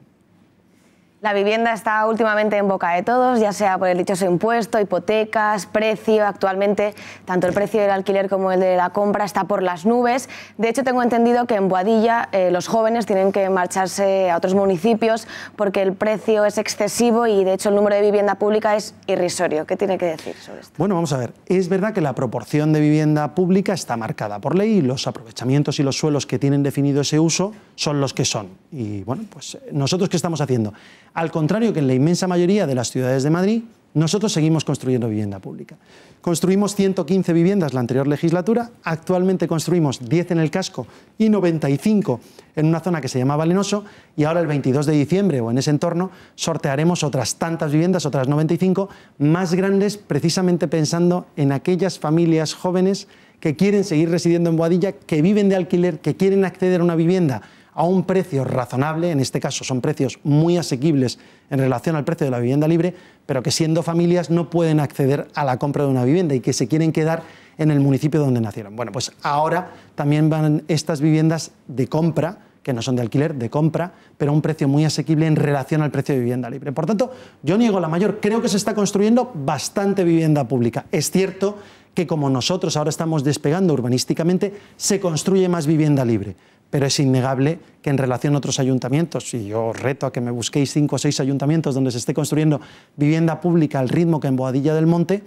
La vivienda está últimamente en boca de todos, ya sea por el dichoso impuesto, hipotecas, precio. Actualmente, tanto el precio del alquiler como el de la compra está por las nubes. De hecho, tengo entendido que en Boadilla los jóvenes tienen que marcharse a otros municipios porque el precio es excesivo y, de hecho, el número de vivienda pública es irrisorio. ¿Qué tiene que decir sobre esto? Bueno, vamos a ver. Es verdad que la proporción de vivienda pública está marcada por ley y los aprovechamientos y los suelos que tienen definido ese uso son los que son. Y, bueno, pues nosotros, ¿qué estamos haciendo? Al contrario que en la inmensa mayoría de las ciudades de Madrid, nosotros seguimos construyendo vivienda pública. Construimos 115 viviendas la anterior legislatura, actualmente construimos 10 en el casco y 95 en una zona que se llama Valenoso, y ahora el 22 de diciembre o en ese entorno sortearemos otras tantas viviendas, otras 95, más grandes, precisamente pensando en aquellas familias jóvenes que quieren seguir residiendo en Boadilla, que viven de alquiler, que quieren acceder a una vivienda a un precio razonable, en este caso son precios muy asequibles en relación al precio de la vivienda libre, pero que siendo familias no pueden acceder a la compra de una vivienda y que se quieren quedar en el municipio donde nacieron. Bueno, pues ahora también van estas viviendas de compra, que no son de alquiler, de compra, pero a un precio muy asequible en relación al precio de vivienda libre. Por tanto, yo niego la mayor, creo que se está construyendo bastante vivienda pública. Es cierto que como nosotros ahora estamos despegando urbanísticamente, se construye más vivienda libre. Pero es innegable que en relación a otros ayuntamientos, y yo os reto a que me busquéis 5 o 6 ayuntamientos donde se esté construyendo vivienda pública al ritmo que en Boadilla del Monte,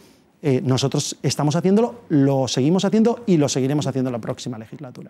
nosotros estamos haciéndolo, lo seguimos haciendo y lo seguiremos haciendo en la próxima legislatura.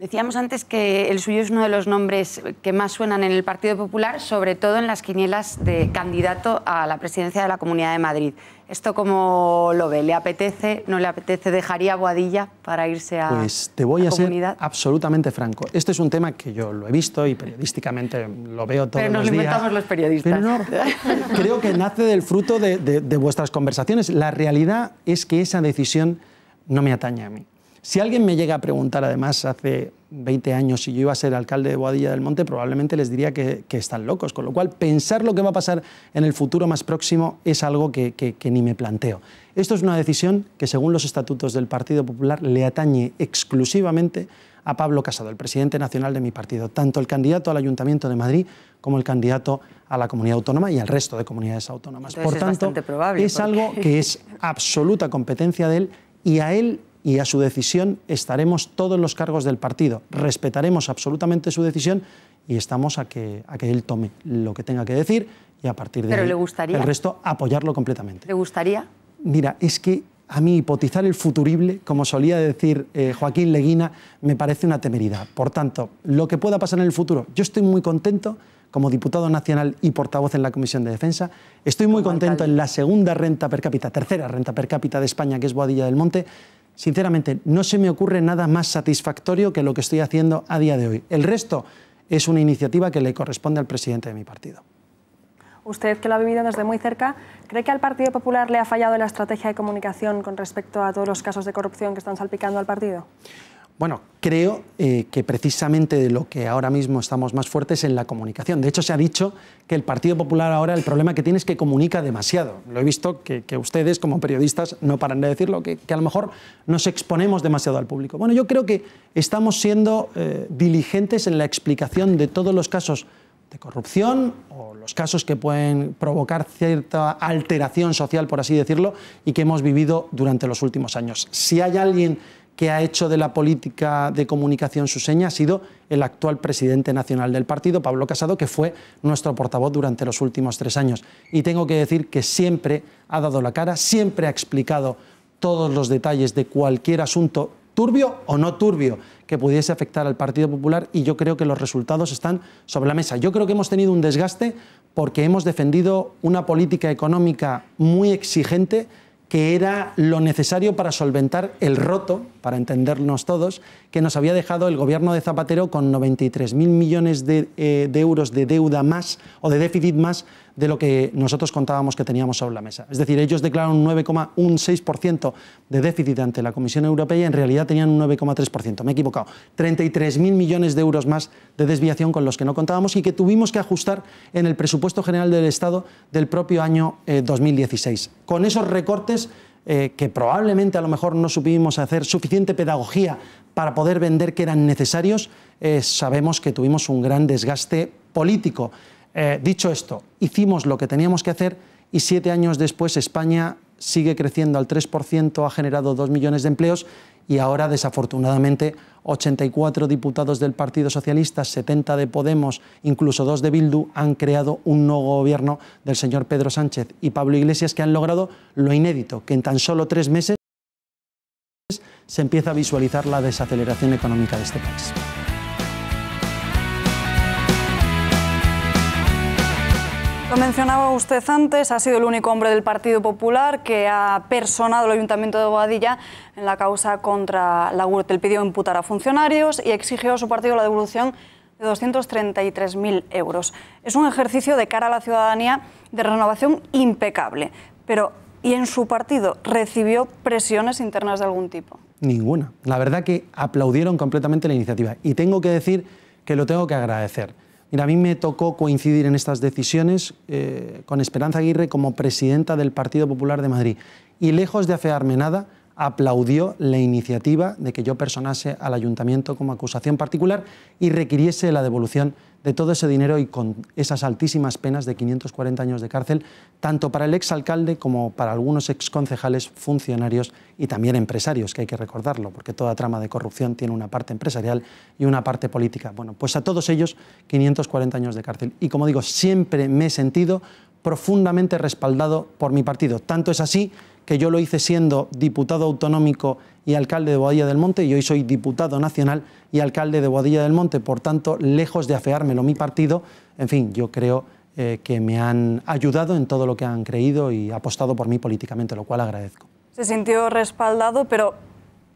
Decíamos antes que el suyo es uno de los nombres que más suenan en el Partido Popular, sobre todo en las quinielas de candidato a la presidencia de la Comunidad de Madrid. ¿Esto cómo lo ve? ¿Le apetece? ¿No le apetece? ¿Dejaría Boadilla para irse a la comunidad? Pues te voy a ser absolutamente franco. Este es un tema que yo lo he visto y periodísticamente lo veo todos los días. Pero nos lo inventamos los periodistas. Pero no, creo que nace del fruto de vuestras conversaciones. La realidad es que esa decisión no me atañe a mí. Si alguien me llega a preguntar, además, hace 20 años si yo iba a ser alcalde de Boadilla del Monte, probablemente les diría que están locos, con lo cual pensar lo que va a pasar en el futuro más próximo es algo que ni me planteo. Esto es una decisión que, según los estatutos del Partido Popular, le atañe exclusivamente a Pablo Casado, el presidente nacional de mi partido, tanto el candidato al Ayuntamiento de Madrid como el candidato a la comunidad autónoma y al resto de comunidades autónomas. Entonces, por tanto, es algo que es absoluta competencia de él, y a él y a su decisión estaremos todos los cargos del partido. Respetaremos absolutamente su decisión y estamos a que él tome lo que tenga que decir y a partir de ahí, el resto apoyarlo completamente. ¿Le gustaría? Mira, es que a mí hipotizar el futurible, como solía decir Joaquín Leguina, me parece una temeridad. Por tanto, lo que pueda pasar en el futuro, yo estoy muy contento como diputado nacional y portavoz en la Comisión de Defensa. Estoy muy contento en la segunda renta per cápita, tercera renta per cápita de España, que es Boadilla del Monte. sinceramente, no se me ocurre nada más satisfactorio que lo que estoy haciendo a día de hoy. El resto es una iniciativa que le corresponde al presidente de mi partido. Usted, que lo ha vivido desde muy cerca, ¿cree que al Partido Popular le ha fallado la estrategia de comunicación con respecto a todos los casos de corrupción que están salpicando al partido? Bueno, creo que precisamente de lo que ahora mismo estamos más fuertes en la comunicación. De hecho, se ha dicho que el Partido Popular ahora el problema que tiene es que comunica demasiado. Lo he visto que ustedes, como periodistas, no paran de decirlo, que a lo mejor nos exponemos demasiado al público. Bueno, yo creo que estamos siendo diligentes en la explicación de todos los casos de corrupción o los casos que pueden provocar cierta alteración social, por así decirlo, y que hemos vivido durante los últimos años. Si hay alguien que ha hecho de la política de comunicación su seña, ha sido el actual presidente nacional del partido, Pablo Casado, que fue nuestro portavoz durante los últimos 3 años. Y tengo que decir que siempre ha dado la cara, siempre ha explicado todos los detalles de cualquier asunto turbio o no turbio que pudiese afectar al Partido Popular, y yo creo que los resultados están sobre la mesa. Yo creo que hemos tenido un desgaste porque hemos defendido una política económica muy exigente, que era lo necesario para solventar el roto, para entendernos todos, que nos había dejado el gobierno de Zapatero con 93.000 millones de euros de deuda más o de déficit más de lo que nosotros contábamos que teníamos sobre la mesa. Es decir, ellos declaran un 9,16% de déficit ante la Comisión Europea y en realidad tenían un 9,3%. Me he equivocado. 33.000 millones de euros más de desviación con los que no contábamos y que tuvimos que ajustar en el presupuesto general del Estado del propio año 2016. Con esos recortes que probablemente a lo mejor no supimos hacer suficiente pedagogía para poder vender que eran necesarios, sabemos que tuvimos un gran desgaste político. Dicho esto, hicimos lo que teníamos que hacer y 7 años después España sigue creciendo al 3%, ha generado 2 millones de empleos y ahora, desafortunadamente, 84 diputados del Partido Socialista, 70 de Podemos, incluso 2 de Bildu, han creado un nuevo gobierno del señor Pedro Sánchez y Pablo Iglesias, que han logrado lo inédito, que en tan solo 3 meses se empieza a visualizar la desaceleración económica de este país. Lo mencionaba usted antes, ha sido el único hombre del Partido Popular que ha personado el Ayuntamiento de Boadilla en la causa contra la Gürtel. Pidió imputar a funcionarios y exigió a su partido la devolución de 233.000 euros. Es un ejercicio de cara a la ciudadanía de renovación impecable. Pero, ¿y en su partido recibió presiones internas de algún tipo? Ninguna. La verdad que aplaudieron completamente la iniciativa y tengo que decir que lo tengo que agradecer. Mira, a mí me tocó coincidir en estas decisiones con Esperanza Aguirre como presidenta del Partido Popular de Madrid y lejos de afearme nada, aplaudió la iniciativa de que yo personase al ayuntamiento como acusación particular y requiriese la devolución de todo ese dinero y con esas altísimas penas de 540 años de cárcel, tanto para el exalcalde como para algunos exconcejales, funcionarios y también empresarios, que hay que recordarlo, porque toda trama de corrupción tiene una parte empresarial y una parte política. Bueno, pues a todos ellos 540 años de cárcel. Y como digo, siempre me he sentido profundamente respaldado por mi partido. Tanto es así que yo lo hice siendo diputado autonómico y alcalde de Boadilla del Monte, y hoy soy diputado nacional y alcalde de Boadilla del Monte. Por tanto, lejos de afeármelo mi partido, en fin, yo creo que me han ayudado en todo lo que han creído y apostado por mí políticamente, lo cual agradezco. Se sintió respaldado, pero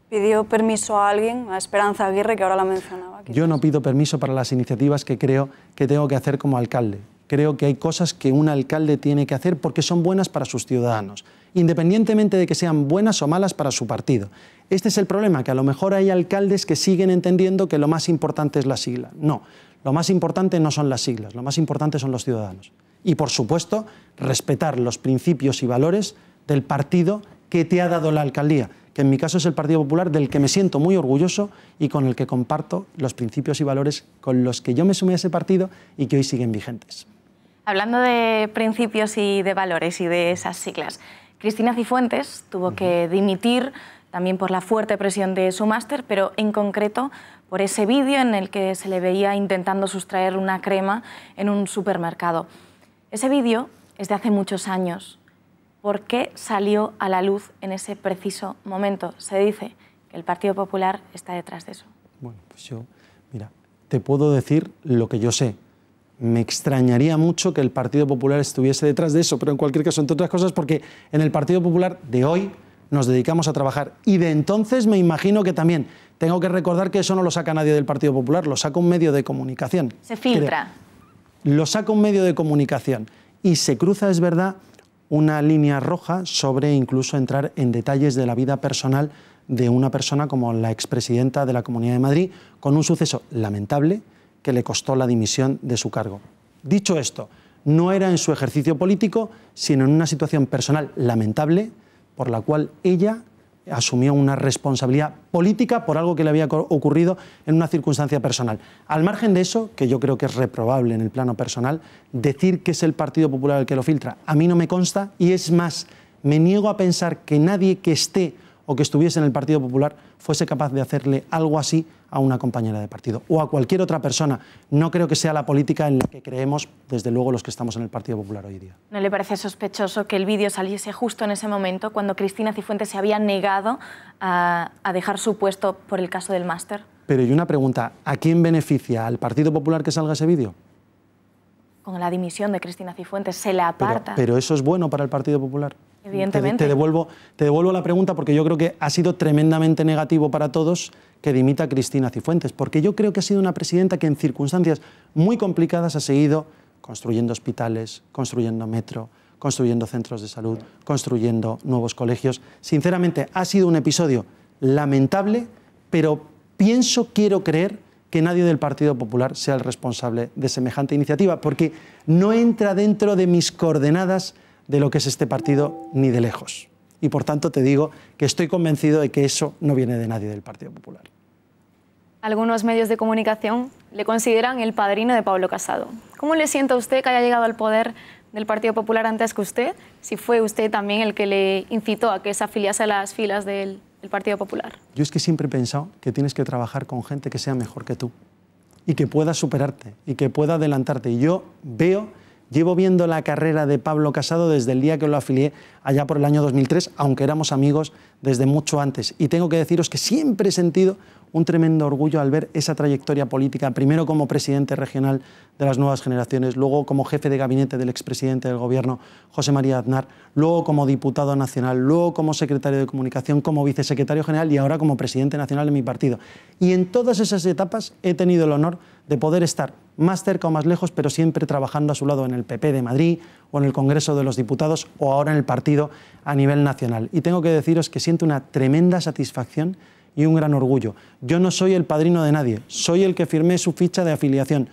¿pidió permiso a alguien, a Esperanza Aguirre, que ahora la mencionaba? Quizás. Yo no pido permiso para las iniciativas que creo que tengo que hacer como alcalde. Creo que hay cosas que un alcalde tiene que hacer porque son buenas para sus ciudadanos, independientemente de que sean buenas o malas para su partido. Este es el problema, que a lo mejor hay alcaldes que siguen entendiendo que lo más importante es la sigla. No, lo más importante no son las siglas, lo más importante son los ciudadanos. Y, por supuesto, respetar los principios y valores del partido que te ha dado la alcaldía, que en mi caso es el Partido Popular, del que me siento muy orgulloso y con el que comparto los principios y valores con los que yo me sumé a ese partido y que hoy siguen vigentes. Hablando de principios y de valores y de esas siglas, Cristina Cifuentes tuvo que dimitir también por la fuerte presión de su máster, pero en concreto por ese vídeo en el que se le veía intentando sustraer una crema en un supermercado. Ese vídeo es de hace muchos años. ¿Por qué salió a la luz en ese preciso momento? Se dice que el Partido Popular está detrás de eso. Bueno, pues yo, mira, te puedo decir lo que yo sé. Me extrañaría mucho que el Partido Popular estuviese detrás de eso, pero en cualquier caso, entre otras cosas, porque en el Partido Popular de hoy nos dedicamos a trabajar. Y de entonces me imagino que también tengo que recordar que eso no lo saca nadie del Partido Popular, lo saca un medio de comunicación. Se filtra. Lo saca un medio de comunicación y se cruza, es verdad, una línea roja sobre incluso entrar en detalles de la vida personal de una persona como la expresidenta de la Comunidad de Madrid, con un suceso lamentable que le costó la dimisión de su cargo. Dicho esto, no era en su ejercicio político, sino en una situación personal lamentable por la cual ella asumió una responsabilidad política por algo que le había ocurrido en una circunstancia personal. Al margen de eso, que yo creo que es reprobable en el plano personal, decir que es el Partido Popular el que lo filtra, a mí no me consta, y es más, me niego a pensar que nadie que esté o que estuviese en el Partido Popular fuese capaz de hacerle algo así a una compañera de partido o a cualquier otra persona. No creo que sea la política en la que creemos, desde luego, los que estamos en el Partido Popular hoy día. ¿No le parece sospechoso que el vídeo saliese justo en ese momento, cuando Cristina Cifuentes se había negado a dejar su puesto por el caso del máster? Pero y una pregunta, ¿a quién beneficia? ¿Al Partido Popular que salga ese vídeo? Con la dimisión de Cristina Cifuentes se la aparta. Pero eso es bueno para el Partido Popular. Evidentemente. Te devuelvo la pregunta, porque yo creo que ha sido tremendamente negativo para todos que dimita a Cristina Cifuentes, porque yo creo que ha sido una presidenta que en circunstancias muy complicadas ha seguido construyendo hospitales, construyendo metro, construyendo centros de salud, construyendo nuevos colegios. Sinceramente, ha sido un episodio lamentable, pero quiero creer que nadie del Partido Popular sea el responsable de semejante iniciativa, porque no entra dentro de mis coordenadas de lo que es este partido ni de lejos. Y por tanto te digo que estoy convencido de que eso no viene de nadie del Partido Popular. Algunos medios de comunicación le consideran el padrino de Pablo Casado. ¿Cómo le siente a usted que haya llegado al poder del Partido Popular antes que usted? Si fue usted también el que le incitó a que se afiliase a las filas del Partido Popular. Yo es que siempre he pensado que tienes que trabajar con gente que sea mejor que tú y que pueda superarte y que pueda adelantarte. Y yo llevo viendo la carrera de Pablo Casado desde el día que lo afilié allá por el año 2003, aunque éramos amigos desde mucho antes. Y tengo que deciros que siempre he sentido un tremendo orgullo al ver esa trayectoria política, primero como presidente regional de las Nuevas Generaciones, luego como jefe de gabinete del expresidente del Gobierno, José María Aznar, luego como diputado nacional, luego como secretario de Comunicación, como vicesecretario general y ahora como presidente nacional de mi partido. Y en todas esas etapas he tenido el honor de poder estar más cerca o más lejos, pero siempre trabajando a su lado en el PP de Madrid o en el Congreso de los Diputados o ahora en el partido a nivel nacional. Y tengo que deciros que siento una tremenda satisfacción y un gran orgullo. Yo no soy el padrino de nadie, soy el que firmé su ficha de afiliación.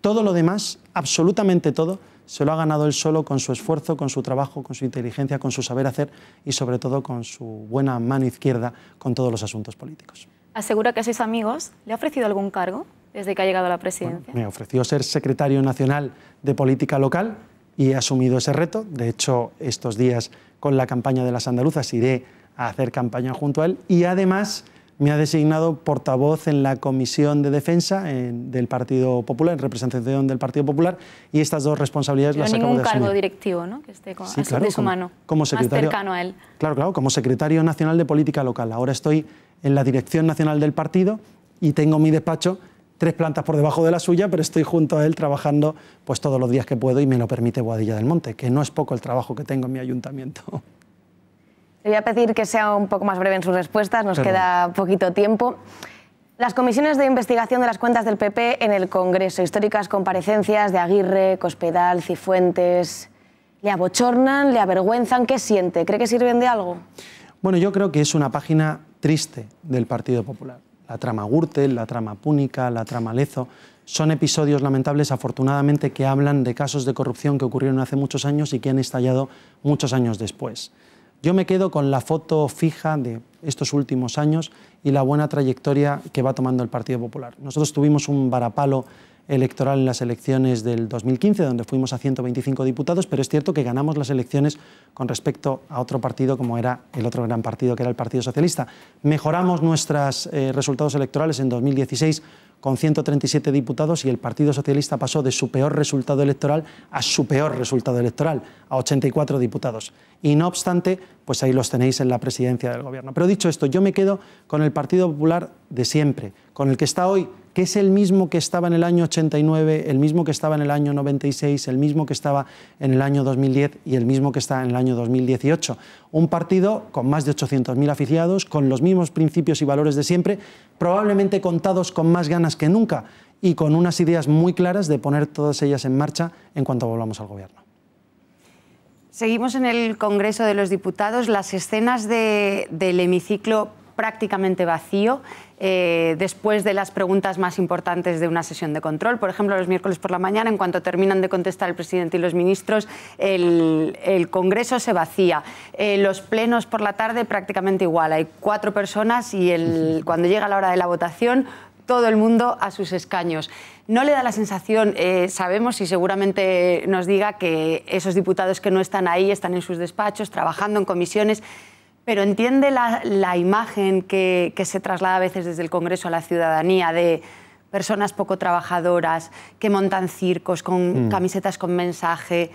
Todo lo demás, absolutamente todo, se lo ha ganado él solo con su esfuerzo, con su trabajo, con su inteligencia, con su saber hacer y sobre todo con su buena mano izquierda con todos los asuntos políticos. ¿Asegura que a sus amigos le ha ofrecido algún cargo desde que ha llegado a la presidencia? Bueno, me ofreció ser secretario nacional de política local y he asumido ese reto. De hecho, estos días con la campaña de las andaluzas iré a hacer campaña junto a él y además me ha designado portavoz en la Comisión de Defensa del Partido Popular, en representación del Partido Popular, y estas dos responsabilidades las acabo de asumir. Ningún cargo directivo, ¿no?, que esté sí, claro, de su mano, como secretario, más cercano a él. Claro, como secretario nacional de política local. Ahora estoy en la dirección nacional del partido y tengo mi despacho 3 plantas por debajo de la suya, pero estoy junto a él trabajando pues todos los días que puedo y me lo permite Boadilla del Monte, que no es poco el trabajo que tengo en mi ayuntamiento. Le voy a pedir que sea un poco más breve en sus respuestas, nos queda poquito tiempo. Las comisiones de investigación de las cuentas del PP en el Congreso, históricas comparecencias de Aguirre, Cospedal, Cifuentes, ¿le abochornan, le avergüenzan? ¿Qué siente? ¿Cree que sirven de algo? Bueno, yo creo que es una página triste del Partido Popular. La trama Gürtel, la trama Púnica, la trama Lezo, son episodios lamentables, afortunadamente, que hablan de casos de corrupción que ocurrieron hace muchos años y que han estallado muchos años después. Yo me quedo con la foto fija de estos últimos años y la buena trayectoria que va tomando el Partido Popular. Nosotros tuvimos un varapalo electoral en las elecciones del 2015, donde fuimos a 125 diputados, pero es cierto que ganamos las elecciones con respecto a otro partido como era el otro gran partido, que era el Partido Socialista. Mejoramos nuestros resultados electorales en 2016 con 137 diputados y el Partido Socialista pasó de su peor resultado electoral a su peor resultado electoral, a 84 diputados. Y no obstante, pues ahí los tenéis en la presidencia del Gobierno. Pero dicho esto, yo me quedo con el Partido Popular de siempre, con el que está hoy que es el mismo que estaba en el año 89, el mismo que estaba en el año 96, el mismo que estaba en el año 2010 y el mismo que está en el año 2018. Un partido con más de 800.000 afiliados, con los mismos principios y valores de siempre, probablemente contados con más ganas que nunca y con unas ideas muy claras de poner todas ellas en marcha en cuanto volvamos al gobierno. Seguimos en el Congreso de los Diputados. Las escenas del hemiciclo prácticamente vacío, después de las preguntas más importantes de una sesión de control. Por ejemplo, los miércoles por la mañana, en cuanto terminan de contestar el presidente y los ministros, el Congreso se vacía. Los plenos por la tarde prácticamente igual. Hay 4 personas y cuando llega la hora de la votación, todo el mundo a sus escaños. ¿No le da la sensación, sabemos y seguramente nos diga, que esos diputados que no están ahí están en sus despachos, trabajando en comisiones, pero entiende la imagen que se traslada a veces desde el Congreso a la ciudadanía de personas poco trabajadoras que montan circos con camisetas con mensaje?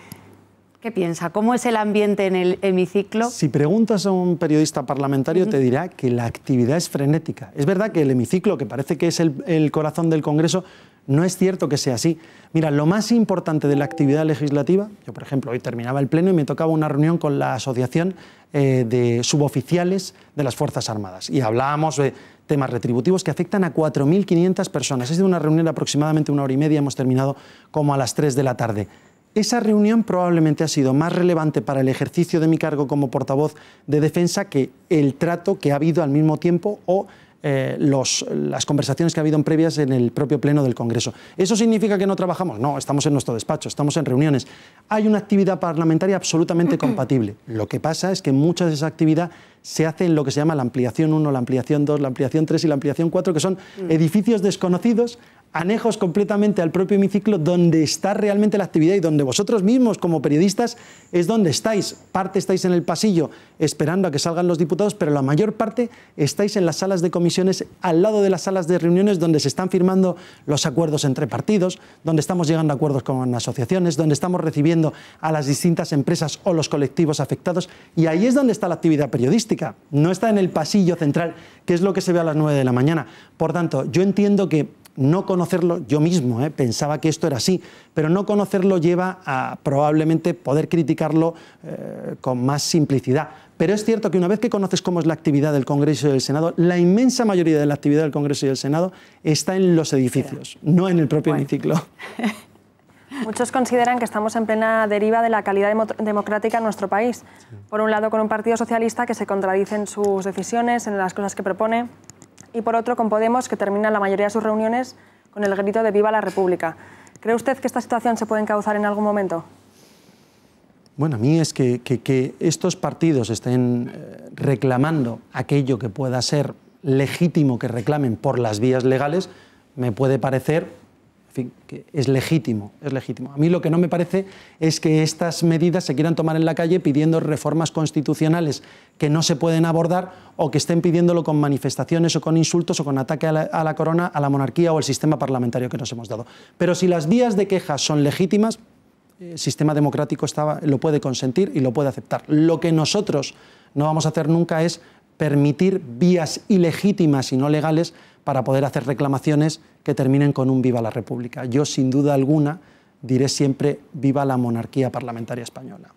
¿Qué piensa? ¿Cómo es el ambiente en el hemiciclo? Si preguntas a un periodista parlamentario te dirá que la actividad es frenética. Es verdad que el hemiciclo, que parece que es el corazón del Congreso, no es cierto que sea así. Mira, lo más importante de la actividad legislativa, yo por ejemplo hoy terminaba el pleno y me tocaba una reunión con la Asociación de Suboficiales de las Fuerzas Armadas y hablábamos de temas retributivos que afectan a 4.500 personas. Es de una reunión de aproximadamente 1 hora y media, hemos terminado como a las 3 de la tarde. Esa reunión probablemente ha sido más relevante para el ejercicio de mi cargo como portavoz de defensa que el trato que ha habido al mismo tiempo o las conversaciones que ha habido previas en el propio pleno del Congreso. ¿Eso significa que no trabajamos? No, estamos en nuestro despacho, estamos en reuniones. Hay una actividad parlamentaria absolutamente compatible. Lo que pasa es que mucha de esa actividad se hace en lo que se llama la ampliación 1, la ampliación 2, la ampliación 3 y la ampliación 4, que son edificios desconocidos, anejos completamente al propio hemiciclo, donde está realmente la actividad y donde vosotros mismos, como periodistas, es donde estáis. Parte estáis en el pasillo esperando a que salgan los diputados, pero la mayor parte estáis en las salas de comisiones, al lado de las salas de reuniones, donde se están firmando los acuerdos entre partidos, donde estamos llegando a acuerdos con asociaciones, donde estamos recibiendo a las distintas empresas o los colectivos afectados, y ahí es donde está la actividad periodística. No está en el pasillo central, que es lo que se ve a las 9 de la mañana. Por tanto, yo entiendo que no conocerlo, yo mismo pensaba que esto era así, pero no conocerlo lleva a probablemente poder criticarlo con más simplicidad. Pero es cierto que una vez que conoces cómo es la actividad del Congreso y del Senado, la inmensa mayoría de la actividad del Congreso y del Senado está en los edificios, no en el propio hemiciclo. Muchos consideran que estamos en plena deriva de la calidad democrática en nuestro país. Por un lado, con un partido socialista que se contradice en sus decisiones, en las cosas que propone, y por otro, con Podemos, que termina la mayoría de sus reuniones con el grito de ¡Viva la República! ¿Cree usted que esta situación se puede encauzar en algún momento? Bueno, a mí es que estos partidos estén reclamando aquello que pueda ser legítimo que reclamen por las vías legales, me puede parecer, en fin, que es legítimo, es legítimo. A mí lo que no me parece es que estas medidas se quieran tomar en la calle pidiendo reformas constitucionales que no se pueden abordar o que estén pidiéndolo con manifestaciones o con insultos o con ataque a la corona, a la monarquía o al sistema parlamentario que nos hemos dado. Pero si las vías de queja son legítimas, el sistema democrático lo puede consentir y lo puede aceptar. Lo que nosotros no vamos a hacer nunca es permitir vías ilegítimas y no legales para poder hacer reclamaciones que terminen con un viva la República. Yo, sin duda alguna, diré siempre viva la monarquía parlamentaria española.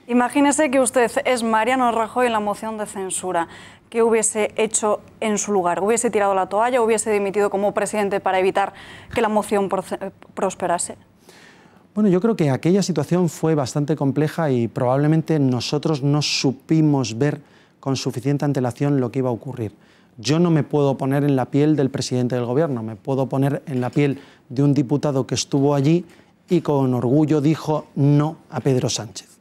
Imagínese que usted es Mariano Rajoy en la moción de censura. ¿Qué hubiese hecho en su lugar? ¿Hubiese tirado la toalla o hubiese dimitido como presidente para evitar que la moción prosperase? Bueno, yo creo que aquella situación fue bastante compleja y probablemente nosotros no supimos ver con suficiente antelación lo que iba a ocurrir. Yo no me puedo poner en la piel del presidente del gobierno, me puedo poner en la piel de un diputado que estuvo allí y con orgullo dijo no a Pedro Sánchez.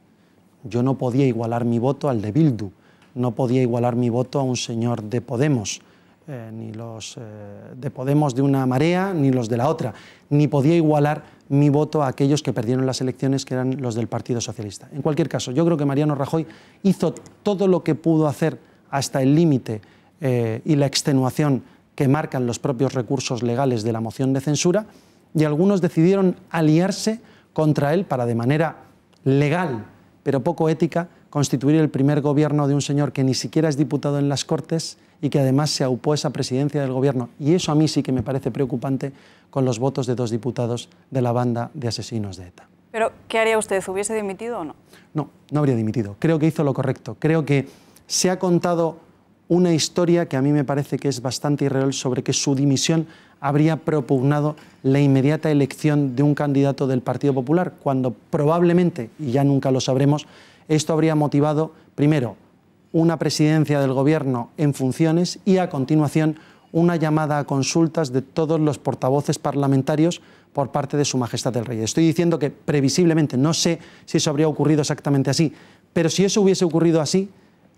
Yo no podía igualar mi voto al de Bildu, no podía igualar mi voto a un señor de Podemos, ni los de Podemos de una marea, ni los de la otra, ni podía igualar mi voto a aquellos que perdieron las elecciones, que eran los del Partido Socialista. En cualquier caso, yo creo que Mariano Rajoy hizo todo lo que pudo hacer hasta el límite y la extenuación que marcan los propios recursos legales de la moción de censura, y algunos decidieron aliarse contra él para, de manera legal, pero poco ética, constituir el primer gobierno de un señor que ni siquiera es diputado en las Cortes y que además se aupó esa presidencia del gobierno. Y eso a mí sí que me parece preocupante con los votos de 2 diputados de la banda de asesinos de ETA. Pero, ¿qué haría usted? ¿Hubiese dimitido o no? No, no habría dimitido. Creo que hizo lo correcto. Creo que se ha contado una historia que a mí me parece que es bastante irreal sobre que su dimisión habría propugnado la inmediata elección de un candidato del Partido Popular, cuando probablemente, y ya nunca lo sabremos, esto habría motivado, primero, una presidencia del Gobierno en funciones y, a continuación, una llamada a consultas de todos los portavoces parlamentarios por parte de Su Majestad el Rey. Estoy diciendo que previsiblemente, no sé si eso habría ocurrido exactamente así, pero si eso hubiese ocurrido así,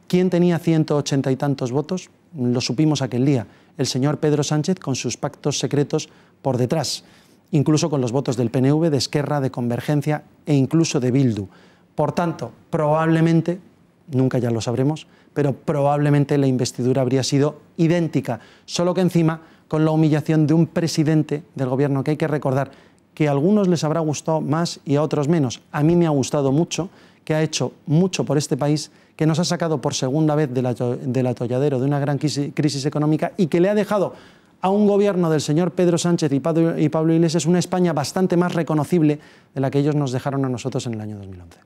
¿quién tenía 180 y tantos votos? Lo supimos aquel día. El señor Pedro Sánchez con sus pactos secretos por detrás, incluso con los votos del PNV, de Esquerra, de Convergencia e incluso de Bildu. Por tanto, probablemente, nunca ya lo sabremos, pero probablemente la investidura habría sido idéntica, solo que encima con la humillación de un presidente del gobierno que hay que recordar que a algunos les habrá gustado más y a otros menos. A mí me ha gustado mucho, que ha hecho mucho por este país, que nos ha sacado por segunda vez del atolladero de una gran crisis económica y que le ha dejado a un gobierno del señor Pedro Sánchez y Pablo Iglesias una España bastante más reconocible de la que ellos nos dejaron a nosotros en el año 2011.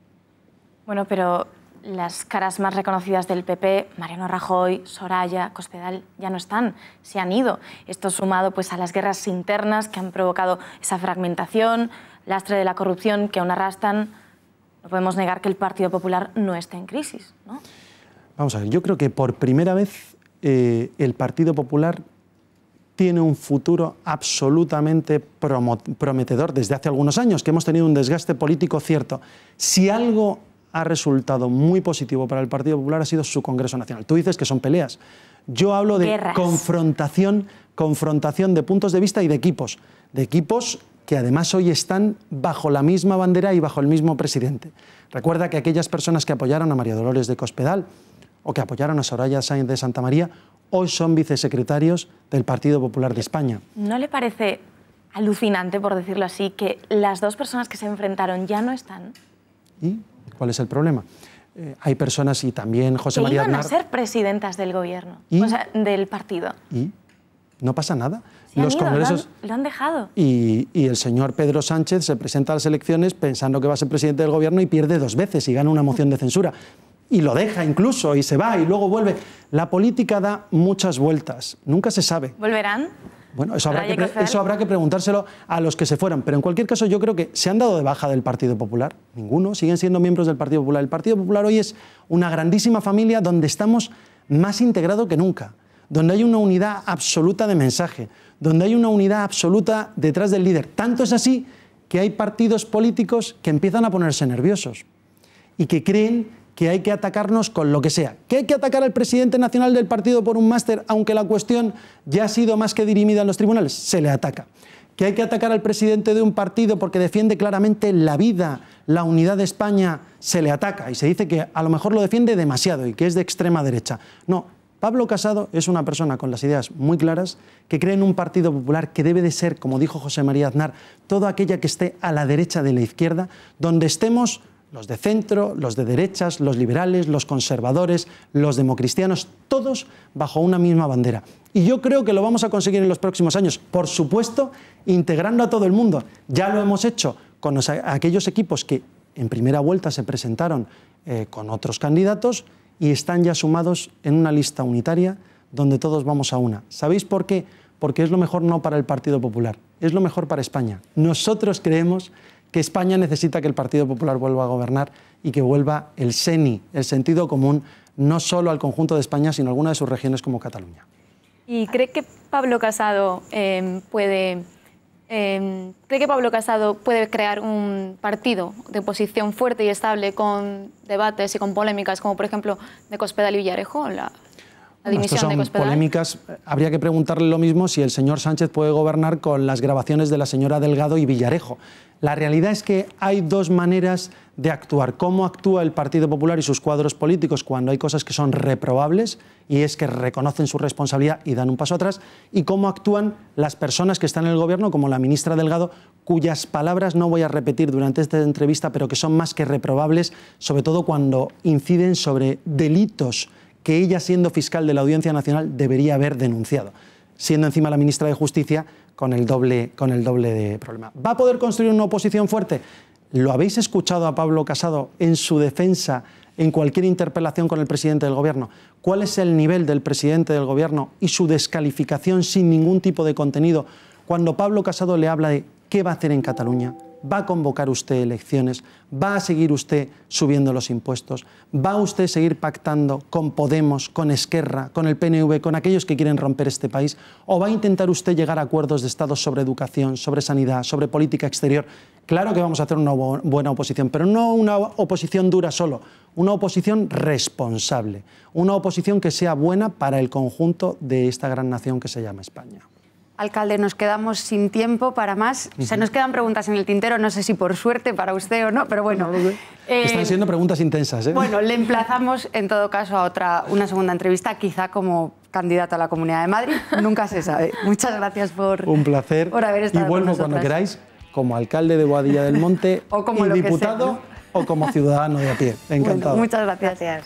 Bueno, pero las caras más reconocidas del PP, Mariano Rajoy, Soraya, Cospedal, ya no están, se han ido. Esto sumado pues, a las guerras internas que han provocado esa fragmentación, lastre de la corrupción que aún arrastran. No podemos negar que el Partido Popular no está en crisis, ¿no? Vamos a ver, yo creo que por primera vez el Partido Popular tiene un futuro absolutamente prometedor desde hace algunos años, que hemos tenido un desgaste político cierto. Si algo ha resultado muy positivo para el Partido Popular ha sido su Congreso Nacional. Tú dices que son peleas. Yo hablo de guerras. confrontación de puntos de vista y de equipos que además hoy están bajo la misma bandera y bajo el mismo presidente. Recuerda que aquellas personas que apoyaron a María Dolores de Cospedal o que apoyaron a Soraya Sáenz de Santamaría hoy son vicesecretarios del Partido Popular de España. ¿No le parece alucinante, por decirlo así, que las 2 personas que se enfrentaron ya no están? ¿Y cuál es el problema? Hay personas, y también José María Aznar... iban a ser presidentas del gobierno, ¿Y? o sea, del partido. ¿Y? No pasa nada. Los congresos lo han dejado. Y el señor Pedro Sánchez se presenta a las elecciones pensando que va a ser presidente del gobierno y pierde 2 veces y gana una moción de censura. Y lo deja incluso y se va y luego vuelve. La política da muchas vueltas, nunca se sabe. ¿Volverán? Bueno, eso habrá que preguntárselo a los que se fueron. Pero en cualquier caso yo creo que se han dado de baja del Partido Popular. Ninguno, siguen siendo miembros del Partido Popular. El Partido Popular hoy es una grandísima familia donde estamos más integrados que nunca, donde hay una unidad absoluta de mensaje, donde hay una unidad absoluta detrás del líder. Tanto es así que hay partidos políticos que empiezan a ponerse nerviosos y que creen que hay que atacarnos con lo que sea. ¿Que hay que atacar al presidente nacional del partido por un máster, aunque la cuestión ya ha sido más que dirimida en los tribunales? Se le ataca. ¿Que hay que atacar al presidente de un partido porque defiende claramente la vida, la unidad de España? Se le ataca y se dice que a lo mejor lo defiende demasiado y que es de extrema derecha. No. Pablo Casado es una persona con las ideas muy claras, que cree en un Partido Popular que debe de ser, como dijo José María Aznar, toda aquella que esté a la derecha de la izquierda, donde estemos los de centro, los de derechas, los liberales, los conservadores, los democristianos, todos bajo una misma bandera. Y yo creo que lo vamos a conseguir en los próximos años, por supuesto, integrando a todo el mundo. Ya lo hemos hecho con aquellos equipos que en primera vuelta se presentaron con otros candidatos y están ya sumados en una lista unitaria donde todos vamos a una. ¿Sabéis por qué? Porque es lo mejor no para el Partido Popular, es lo mejor para España. Nosotros creemos que España necesita que el Partido Popular vuelva a gobernar y que vuelva el SENI, el sentido común, no solo al conjunto de España, sino a alguna de sus regiones como Cataluña. ¿Y cree que Pablo Casado puede crear un partido de oposición fuerte y estable con debates y con polémicas, como por ejemplo de Cospedal y Villarejo? La dimisión de Cospedal. Polémicas. Habría que preguntarle lo mismo si el señor Sánchez puede gobernar con las grabaciones de la señora Delgado y Villarejo. La realidad es que hay 2 maneras de actuar. Cómo actúa el Partido Popular y sus cuadros políticos cuando hay cosas que son reprobables, y es que reconocen su responsabilidad y dan un paso atrás, y cómo actúan las personas que están en el gobierno, como la ministra Delgado, cuyas palabras no voy a repetir durante esta entrevista, pero que son más que reprobables, sobre todo cuando inciden sobre delitos que ella, siendo fiscal de la Audiencia Nacional, debería haber denunciado, siendo encima la ministra de Justicia con el doble de problema. ¿Va a poder construir una oposición fuerte? ¿Lo habéis escuchado a Pablo Casado en su defensa en cualquier interpelación con el presidente del Gobierno? ¿Cuál es el nivel del presidente del Gobierno y su descalificación sin ningún tipo de contenido cuando Pablo Casado le habla de qué va a hacer en Cataluña? ¿Va a convocar usted elecciones? ¿Va a seguir usted subiendo los impuestos? ¿Va a usted seguir pactando con Podemos, con Esquerra, con el PNV, con aquellos que quieren romper este país? ¿O va a intentar usted llegar a acuerdos de Estado sobre educación, sobre sanidad, sobre política exterior? Claro que vamos a hacer una buena oposición, pero no una oposición dura solo, una oposición responsable, una oposición que sea buena para el conjunto de esta gran nación que se llama España. Alcalde, nos quedamos sin tiempo para más. Se nos quedan preguntas en el tintero, no sé si por suerte para usted o no, pero bueno. Están siendo preguntas intensas, ¿eh? Bueno, le emplazamos en todo caso a una segunda entrevista, quizá como candidato a la Comunidad de Madrid. Nunca se sabe. Muchas gracias Un placer. por haber estado y vuelvo con nosotras. cuando queráis, como alcalde de Boadilla del Monte o como y diputado, sea, ¿no? o como ciudadano de a pie. Encantado. Bueno, muchas gracias.